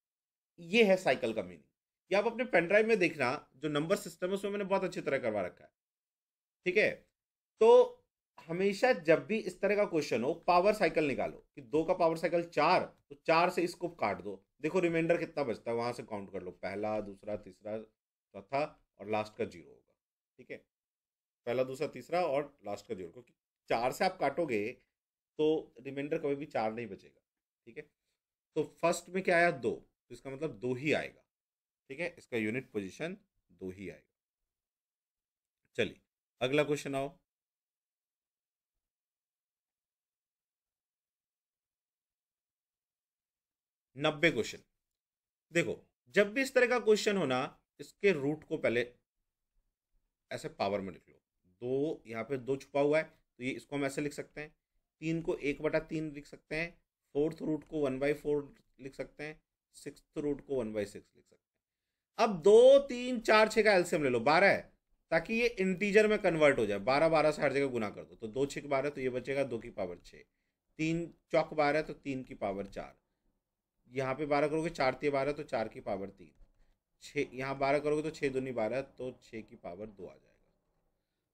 ये है साइकिल का मीनिंग। ये आप अपने पेन ड्राइव में देखना, जो नंबर सिस्टम है उसमें मैंने बहुत अच्छी तरह करवा रखा है। ठीक है, तो हमेशा जब भी इस तरह का क्वेश्चन हो, पावर साइकिल निकालो कि 2 का पावर साइकिल 4, तो 4 से इसको काट दो, देखो रिमाइंडर कितना बचता है, वहां से काउंट कर लो, पहला, दूसरा, तीसरा, चौथा और लास्ट का 0 होगा। ठीक है, पहला, दूसरा, तीसरा और लास्ट का 0, क्योंकि 4 से आप काटोगे तो रिमाइंडर कभी भी 4 नहीं बचेगा। ठीक है, तो फर्स्ट में क्या आया, 2, तो इसका मतलब 2 ही आएगा। ठीक है, इसका यूनिट पोजीशन 2 ही आएगा। चलिए अगला क्वेश्चन आओ। 90 क्वेश्चन। देखो, जब भी इस तरह का क्वेश्चन हो ना, इसके रूट को पहले ऐसे पावर में लिख लो। 2 यहाँ पे 2 छुपा हुआ है, तो ये इसको हम ऐसे लिख सकते हैं। 3 को 1/3 लिख सकते हैं। 4th रूट को 1/4 लिख सकते हैं। 6th रूट को 1/6 लिख सकते हैं। अब 2 3 4 6 का एलसीएम ले लो, 12 है, ताकि ये इंटीजर में कन्वर्ट हो जाए। 12 12 से हर जगह गुना कर दो, तो 2 6 12, तो ये बचेगा 2 की पावर 6। 3 चौक 12, तो 3 की पावर 4। यहाँ पे 12 करोगे, 4 3 12, तो 4 की पावर 3। 6 यहाँ 12 करोगे तो 6 दूनी 12, तो 6 की पावर 2 आ जाएगा।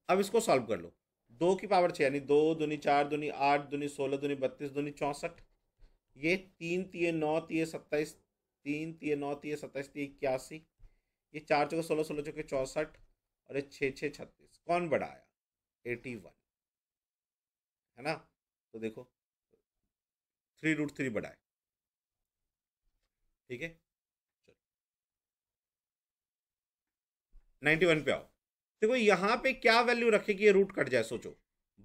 अब इसको सॉल्व कर लो। 2 की पावर 6 यानी 2 दूनी 4 दूनी 8 दूनी 16 दूनी 32 दूनी 64। ये 3 तिये 9 तिये 27, 3 तिये 9 तिये 27 तिये 81। ये 4 चौके 16, 16 चौके 64, और ये 6 6 36। कौन बड़ा आया, 81, है ना। तो देखो 3√3 बड़ा है। ठीक है, चलो 91 पे आओ। देखो यहाँ पे क्या वैल्यू रखे कि ये रूट कट जाए, सोचो।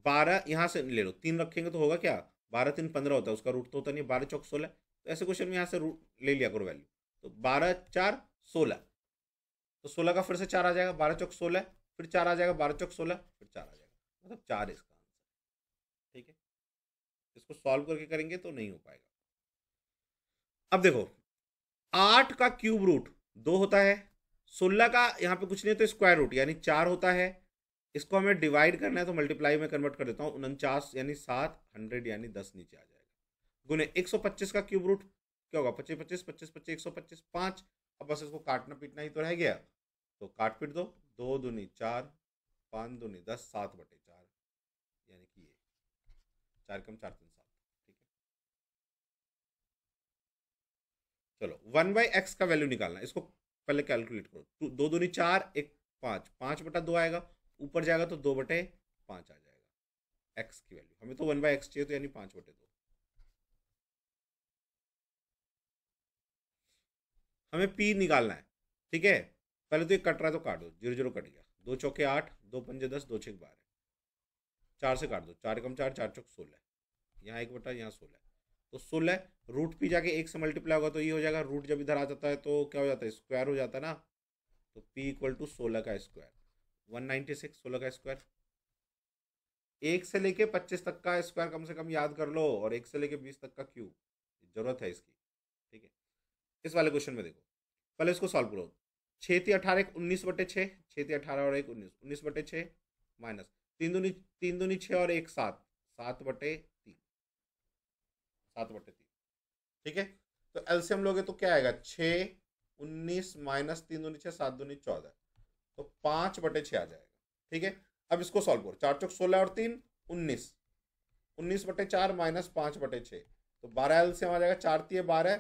12 यहाँ से ले लो, 3 रखेंगे तो होगा क्या, 12 3 15 होता है, उसका रूट तो होता नहीं, 12 चौक 16। तो ऐसे क्वेश्चन में यहाँ से रूट ले लिया करो वैल्यू। तो 12 4 16, तो 16 का फिर से 4 आ जाएगा, 12 चौक 16, फिर 4 आ जाएगा, 12 चौक 16, फिर 4 आ जाएगा, मतलब 4 इसका आंसर। ठीक है, इसको सॉल्व करके करेंगे तो नहीं हो पाएगा। अब देखो 8 का क्यूब रूट 2 होता है, 16 का यहाँ पे कुछ नहीं तो स्क्वायर रूट यानी 4 होता है। इसको हमें डिवाइड करना है तो मल्टीप्लाई में कन्वर्ट कर देता हूँ, 49 यानी 7, 100 यानी 10 नीचे आ जाएगा, गुने 125 का क्यूब रूट क्या होगा 25 25 25 25 125 5। अब बस इसको काटना पीटना ही तो रह गया, तो काट पीट दो, 2 दूनी 4, 5 दूनी 10, 7/4 यानी कि ये 4 कम 4 3 7। ठीक है, चलो 1/x का वैल्यू निकालना है, इसको पहले कैलकुलेट करो। 2 दूनी 4, 1 5, 5/2 आएगा, ऊपर जाएगा तो 2/5 आ जाएगा। x की वैल्यू हमें तो 1/x चाहिए तो यानी 5/2। हमें p निकालना है। ठीक है, पहले तो ये कट रहा है तो काट दो, 0 0 कट गया, 2 चौके 8, 2 पंजे 10, 2 छक 12, 4 से काट दो, 4 कम 4, 4 चौक 16, यहाँ 1/, यहाँ 16, तो 16 रूट पी जाके 1 से मल्टीप्लाई होगा तो ये हो जाएगा, रूट जब इधर आ जाता है तो क्या हो जाता है स्क्वायर हो जाता है ना, तो p इक्वल टू 16 का स्क्वायर, 196, 16 का स्क्वायर। 1 से लेके 25 तक का स्क्वायर कम से कम याद कर लो, और 1 से लेके 20 तक का क्यूब, जरूरत है इसकी। ठीक है, इस वाले क्वेश्चन में देखो, पहले इसको सॉल्व करो। 6×18 19/6, 6×18 और 1 19, 19/6 माइनस 3 दूनी 6 और 1 7, 7/3, 7/3। ठीक है, तो एलसीएम लोगे तो क्या आएगा 6 19 माइनस 3 दूनी 6, 7 दूनी 14, तो 5/6 आ जाएगा। ठीक है, अब इसको सॉल्व करो, 4 चौक 16 और 3 19, 19/4 माइनस 5/6, तो 12 एलसीएम आ जाएगा, 4 3 12,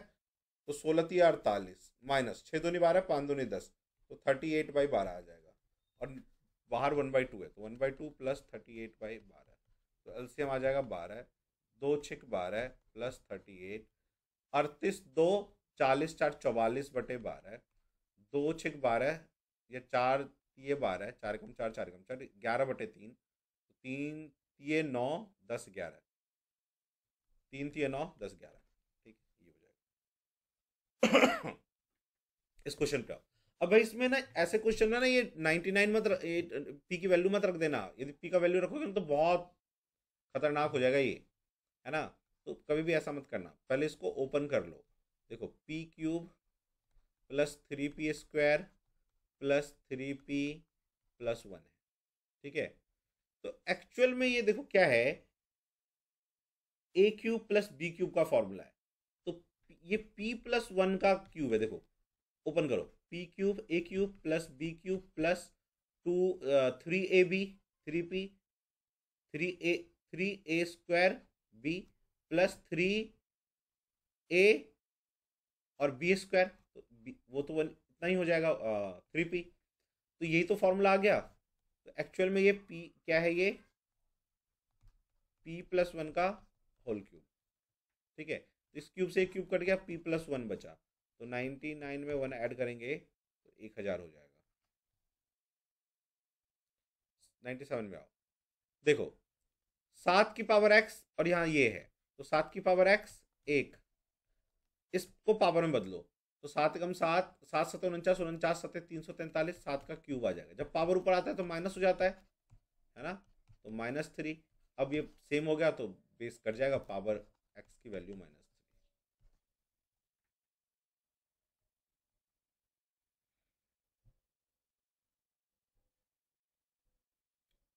तो 16 3 48 माइनस 6 दूनी 12, 5 दूनी 10, तो 38/12 आ जाएगा, और बाहर 1/2 है तो 1/2 प्लस 38/12, तो एलसीएम आ जाएगा 12, 2 6 12 प्लस 38, 38 2 40 4 44/12, 2 6 12 या 4 ये 12, 4 कम 4 4 कम 4 11/3, 3 ये 9 10 11, 3 3 9 10 11। ठीक है, ये हो जाएगा। इस क्वेश्चन पे अब भाई इसमें ना ऐसे क्वेश्चन में ना ये 99 मत पी की वैल्यू मत रख देना, यदि पी का वैल्यू रखोगे ना तो बहुत खतरनाक हो जाएगा ये, है ना, तो कभी भी ऐसा मत करना। पहले इसको ओपन कर लो, देखो P cube plus 3p² plus 3p plus 1 है। ठीक है, तो एक्चुअल में ये देखो क्या है, ए क्यूब प्लस बी क्यूब का फॉर्मूला है, तो ये p प्लस 1 का क्यूब है। देखो ओपन करो, p cube A cube plus B cube plus 3ab 3p 3a² b plus 3a और b², तो वो तो इतना ही हो जाएगा 3p, तो यही तो फॉर्मूला आ गया। तो एक्चुअल में ये p क्या है, ये p प्लस 1 का होल क्यूब। ठीक है, इस क्यूब से एक क्यूब कट गया, p प्लस 1 बचा, तो 99 में 1 ऐड करेंगे तो 1000 हो जाएगा। 97 में आओ, देखो 7 की पावर x और यहाँ ये है, तो 7 की पावर x 1, इसको पावर में बदलो, तो 7 कम 7, 7 7 49, 49 7 343, 7 का क्यूब आ जाएगा। जब पावर ऊपर आता है तो माइनस हो जाता है ना, तो -3। अब ये सेम हो गया तो बेस कट जाएगा, पावर x की वैल्यू -3।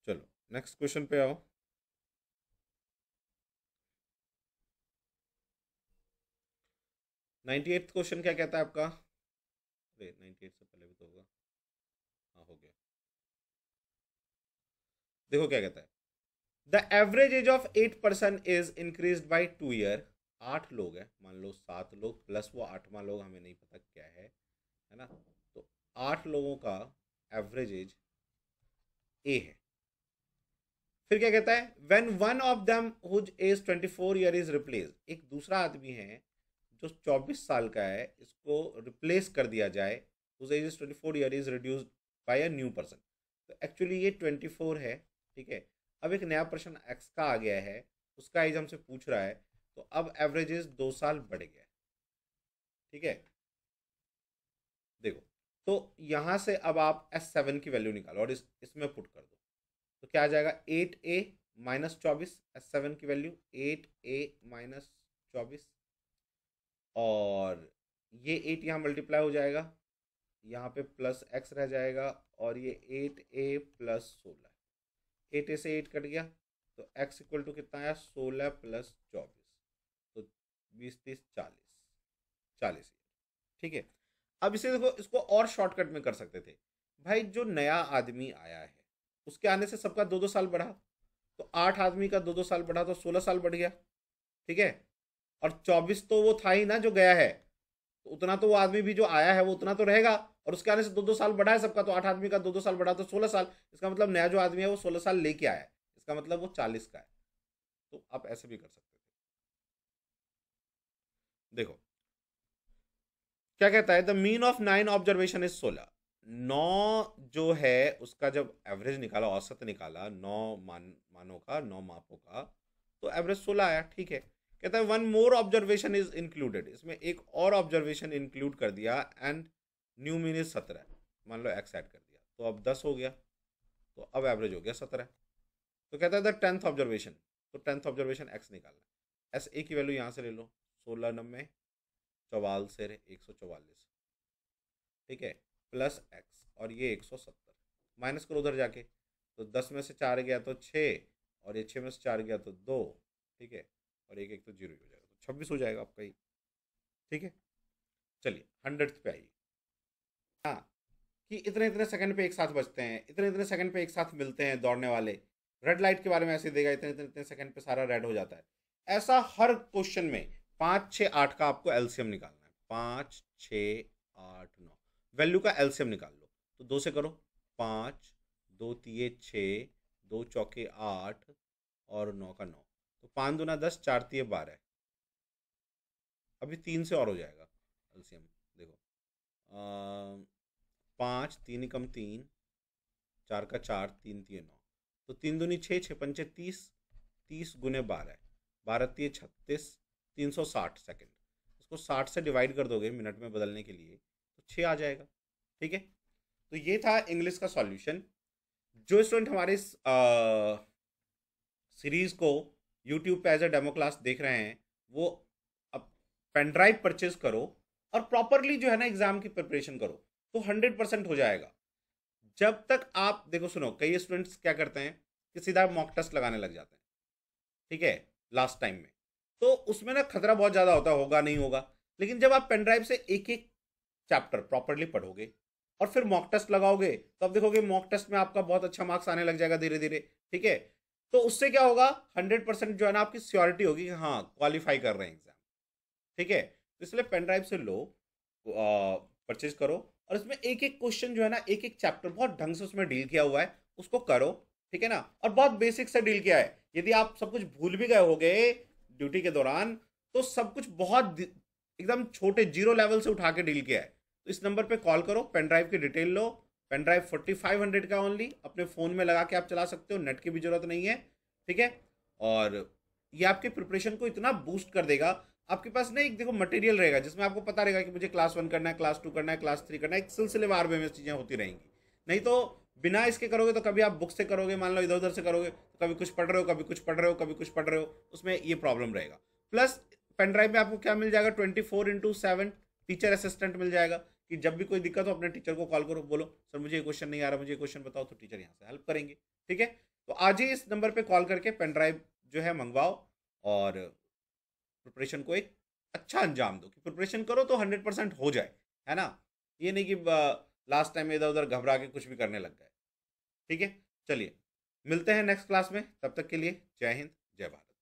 चलो नेक्स्ट क्वेश्चन पे आओ। 98 क्वेश्चन क्या कहता है आपका, अरे 98 से पहले भी तो होगा, हाँ हो गया। देखो क्या कहता है, the average age of 8 person is increase by 2 year. 8 लोग हैं, मान लो 7 लोग प्लस वो 8वां लोग हमें नहीं पता क्या है ना, तो 8 लोगों का एवरेज एज ए है। फिर क्या कहता है, when one of them whose age 24 year is replace, एक दूसरा आदमी है जो 24 साल का है, इसको रिप्लेस कर दिया जाए, whose age is 24 year is reduced by a new person. तो एक्चुअली ये 24 है। ठीक है, अब एक नया पर्सन एक्स का आ गया है, उसका एज हमसे पूछ रहा है, तो अब एवरेज एज 2 साल बढ़ गया है। ठीक है, देखो तो यहां से अब आप S7 की वैल्यू निकालो और इसमें पुट कर दो, तो क्या आ जाएगा 8a -24, S7 की वैल्यू 8A -24, और ये 8 यहाँ मल्टीप्लाई हो जाएगा, यहाँ पे प्लस x रह जाएगा, और ये 8A + 16, 8A से 8 कट गया, तो x इक्वल टू कितना आया, 16 + 24, तो 20 30 40 ठीक है। अब इसे देखो, इसको और शॉर्टकट में कर सकते थे भाई। जो नया आदमी आया है उसके आने से सबका 2-2 साल बढ़ा, तो 8 आदमी का 2-2 साल बढ़ा तो 16 साल बढ़ गया, ठीक है। और 24 तो वो था ही ना जो गया है, तो उतना तो वो आदमी भी जो आया है वो उतना तो रहेगा, और उसके आने से 2-2 साल बढ़ा है सबका, तो 8 आदमी का 2-2 साल बढ़ा तो 16 साल। इसका मतलब नया जो आदमी है वो 16 साल लेके आया है, इसका मतलब वो 40 का है। तो आप ऐसे भी कर सकते थे। देखो क्या कहता है, the mean of 9 observation is 16। 9 जो है उसका जब एवरेज निकाला, औसत निकाला 9 मानों का, 9 मापों का, तो एवरेज 16 आया, ठीक है। कहता है one more observation is included, इसमें एक और ऑब्जर्वेशन इंक्लूड कर दिया, एंड न्यू मीन इज 17, मान लो x ऐड कर दिया, तो अब 10 हो गया, तो अब एवरेज हो गया 17। तो कहता है द 10th ऑब्जर्वेशन, तो 10th ऑब्जर्वेशन x निकालना है। एस ए की वैल्यू यहाँ से ले लो, 16 9 44 144, ठीक है, प्लस x, और ये 170, माइनस करो उधर जाके, तो 10 में से 4 गया तो 6, और ये 6 में से 4 गया तो 2, ठीक है, और एक एक तो 0 हो जाएगा, तो 26 हो जाएगा आपका ही, ठीक है। चलिए 100th पे आइए। हाँ, कि इतने इतने सेकंड पे एक साथ बचते हैं, इतने इतने सेकंड पे एक साथ मिलते हैं दौड़ने वाले, रेड लाइट के बारे में ऐसे देगा, इतने इतने इतने सेकंड पे सारा रेड हो जाता है। ऐसा हर क्वेश्चन में 5 6 8 का आपको एलसीएम निकालना है, 5 6 8 9, वैल्यू का एलसीएम निकाल लो, तो 2 से करो, 5 2 तिये 6, 2 चौके 8, और 9 का 9, तो 5 दूना 10, 4 तिये 12, अभी 3 से और हो जाएगा एलसीएम। देखो 5 3 कम 3, 4 का 4, 3 तिये 9, तो 3 दूनी 6, 6 पंचे 30, 30 गुने 12, 12 तिये 36, 360 सेकेंड। इसको 60 से डिवाइड कर दोगे मिनट में बदलने के लिए, तो 6 आ जाएगा, ठीक है। तो ये था इंग्लिश का सॉल्यूशन। जो स्टूडेंट हमारे इस सीरीज को यूट्यूब पे एज ए डेमो क्लास देख रहे हैं, वो अब पेन ड्राइव परचेज करो और प्रॉपरली जो है ना एग्जाम की प्रिपरेशन करो, तो 100% हो जाएगा। जब तक आप देखो, सुनो, कई स्टूडेंट्स क्या करते हैं कि सीधा मॉक टेस्ट लगाने लग जाते हैं, ठीक है, लास्ट टाइम में, तो उसमें ना खतरा बहुत ज़्यादा होता होगा नहीं होगा। लेकिन जब आप पेन ड्राइव से एक एक चैप्टर प्रॉपरली पढ़ोगे और फिर मॉक टेस्ट लगाओगे, तो आप देखोगे मॉक टेस्ट में आपका बहुत अच्छा मार्क्स आने लग जाएगा धीरे धीरे, ठीक है। तो उससे क्या होगा, 100% जो है ना आपकी श्योरिटी होगी कि हाँ क्वालिफाई कर रहे हैं एग्जाम, ठीक है। तो इसलिए पेन ड्राइव से लो, परचेज करो, और इसमें एक एक क्वेश्चन जो है ना, एक एक चैप्टर बहुत ढंग से उसमें डील किया हुआ है, उसको करो, ठीक है ना। और बहुत बेसिक से डील किया है, यदि आप सब कुछ भूल भी गए होगे ड्यूटी के दौरान, तो सब कुछ बहुत एकदम छोटे जीरो लेवल से उठा के डील किया है। तो इस नंबर पे कॉल करो, पेन ड्राइव की डिटेल लो। पेन ड्राइव 4500 का ओनली, अपने फ़ोन में लगा के आप चला सकते हो, नेट की भी जरूरत नहीं है, ठीक है। और ये आपके प्रिपरेशन को इतना बूस्ट कर देगा, आपके पास ना एक देखो मटेरियल रहेगा जिसमें आपको पता रहेगा कि मुझे क्लास 1 करना है, क्लास 2 करना है, क्लास 3 करना है, एक सिलसिलेवार में चीज़ें होती रहेंगी। नहीं तो बिना इसके करोगे तो कभी आप बुक से करोगे, मान लो इधर उधर से करोगे, तो कभी कुछ पढ़ रहे हो, कभी कुछ पढ़ रहे हो, कभी कुछ पढ़ रहे हो, उसमें ये प्रॉब्लम रहेगा। प्लस पेन ड्राइव में आपको क्या मिल जाएगा, 24/7 टीचर असिस्टेंट मिल जाएगा, कि जब भी कोई दिक्कत हो अपने टीचर को कॉल करो, बोलो सर मुझे ये क्वेश्चन नहीं आ रहा, मुझे ये क्वेश्चन बताओ, तो टीचर यहाँ से हेल्प करेंगे, ठीक है। तो आज ही इस नंबर पे कॉल करके पेन ड्राइव जो है मंगवाओ, और प्रिपरेशन को एक अच्छा अंजाम दो, कि प्रिपरेशन करो तो 100% हो जाए, है ना। ये नहीं कि लास्ट टाइम इधर उधर घबरा के कुछ भी करने लग गए, ठीक है। चलिए मिलते हैं नेक्स्ट क्लास में, तब तक के लिए जय हिंद जय भारत।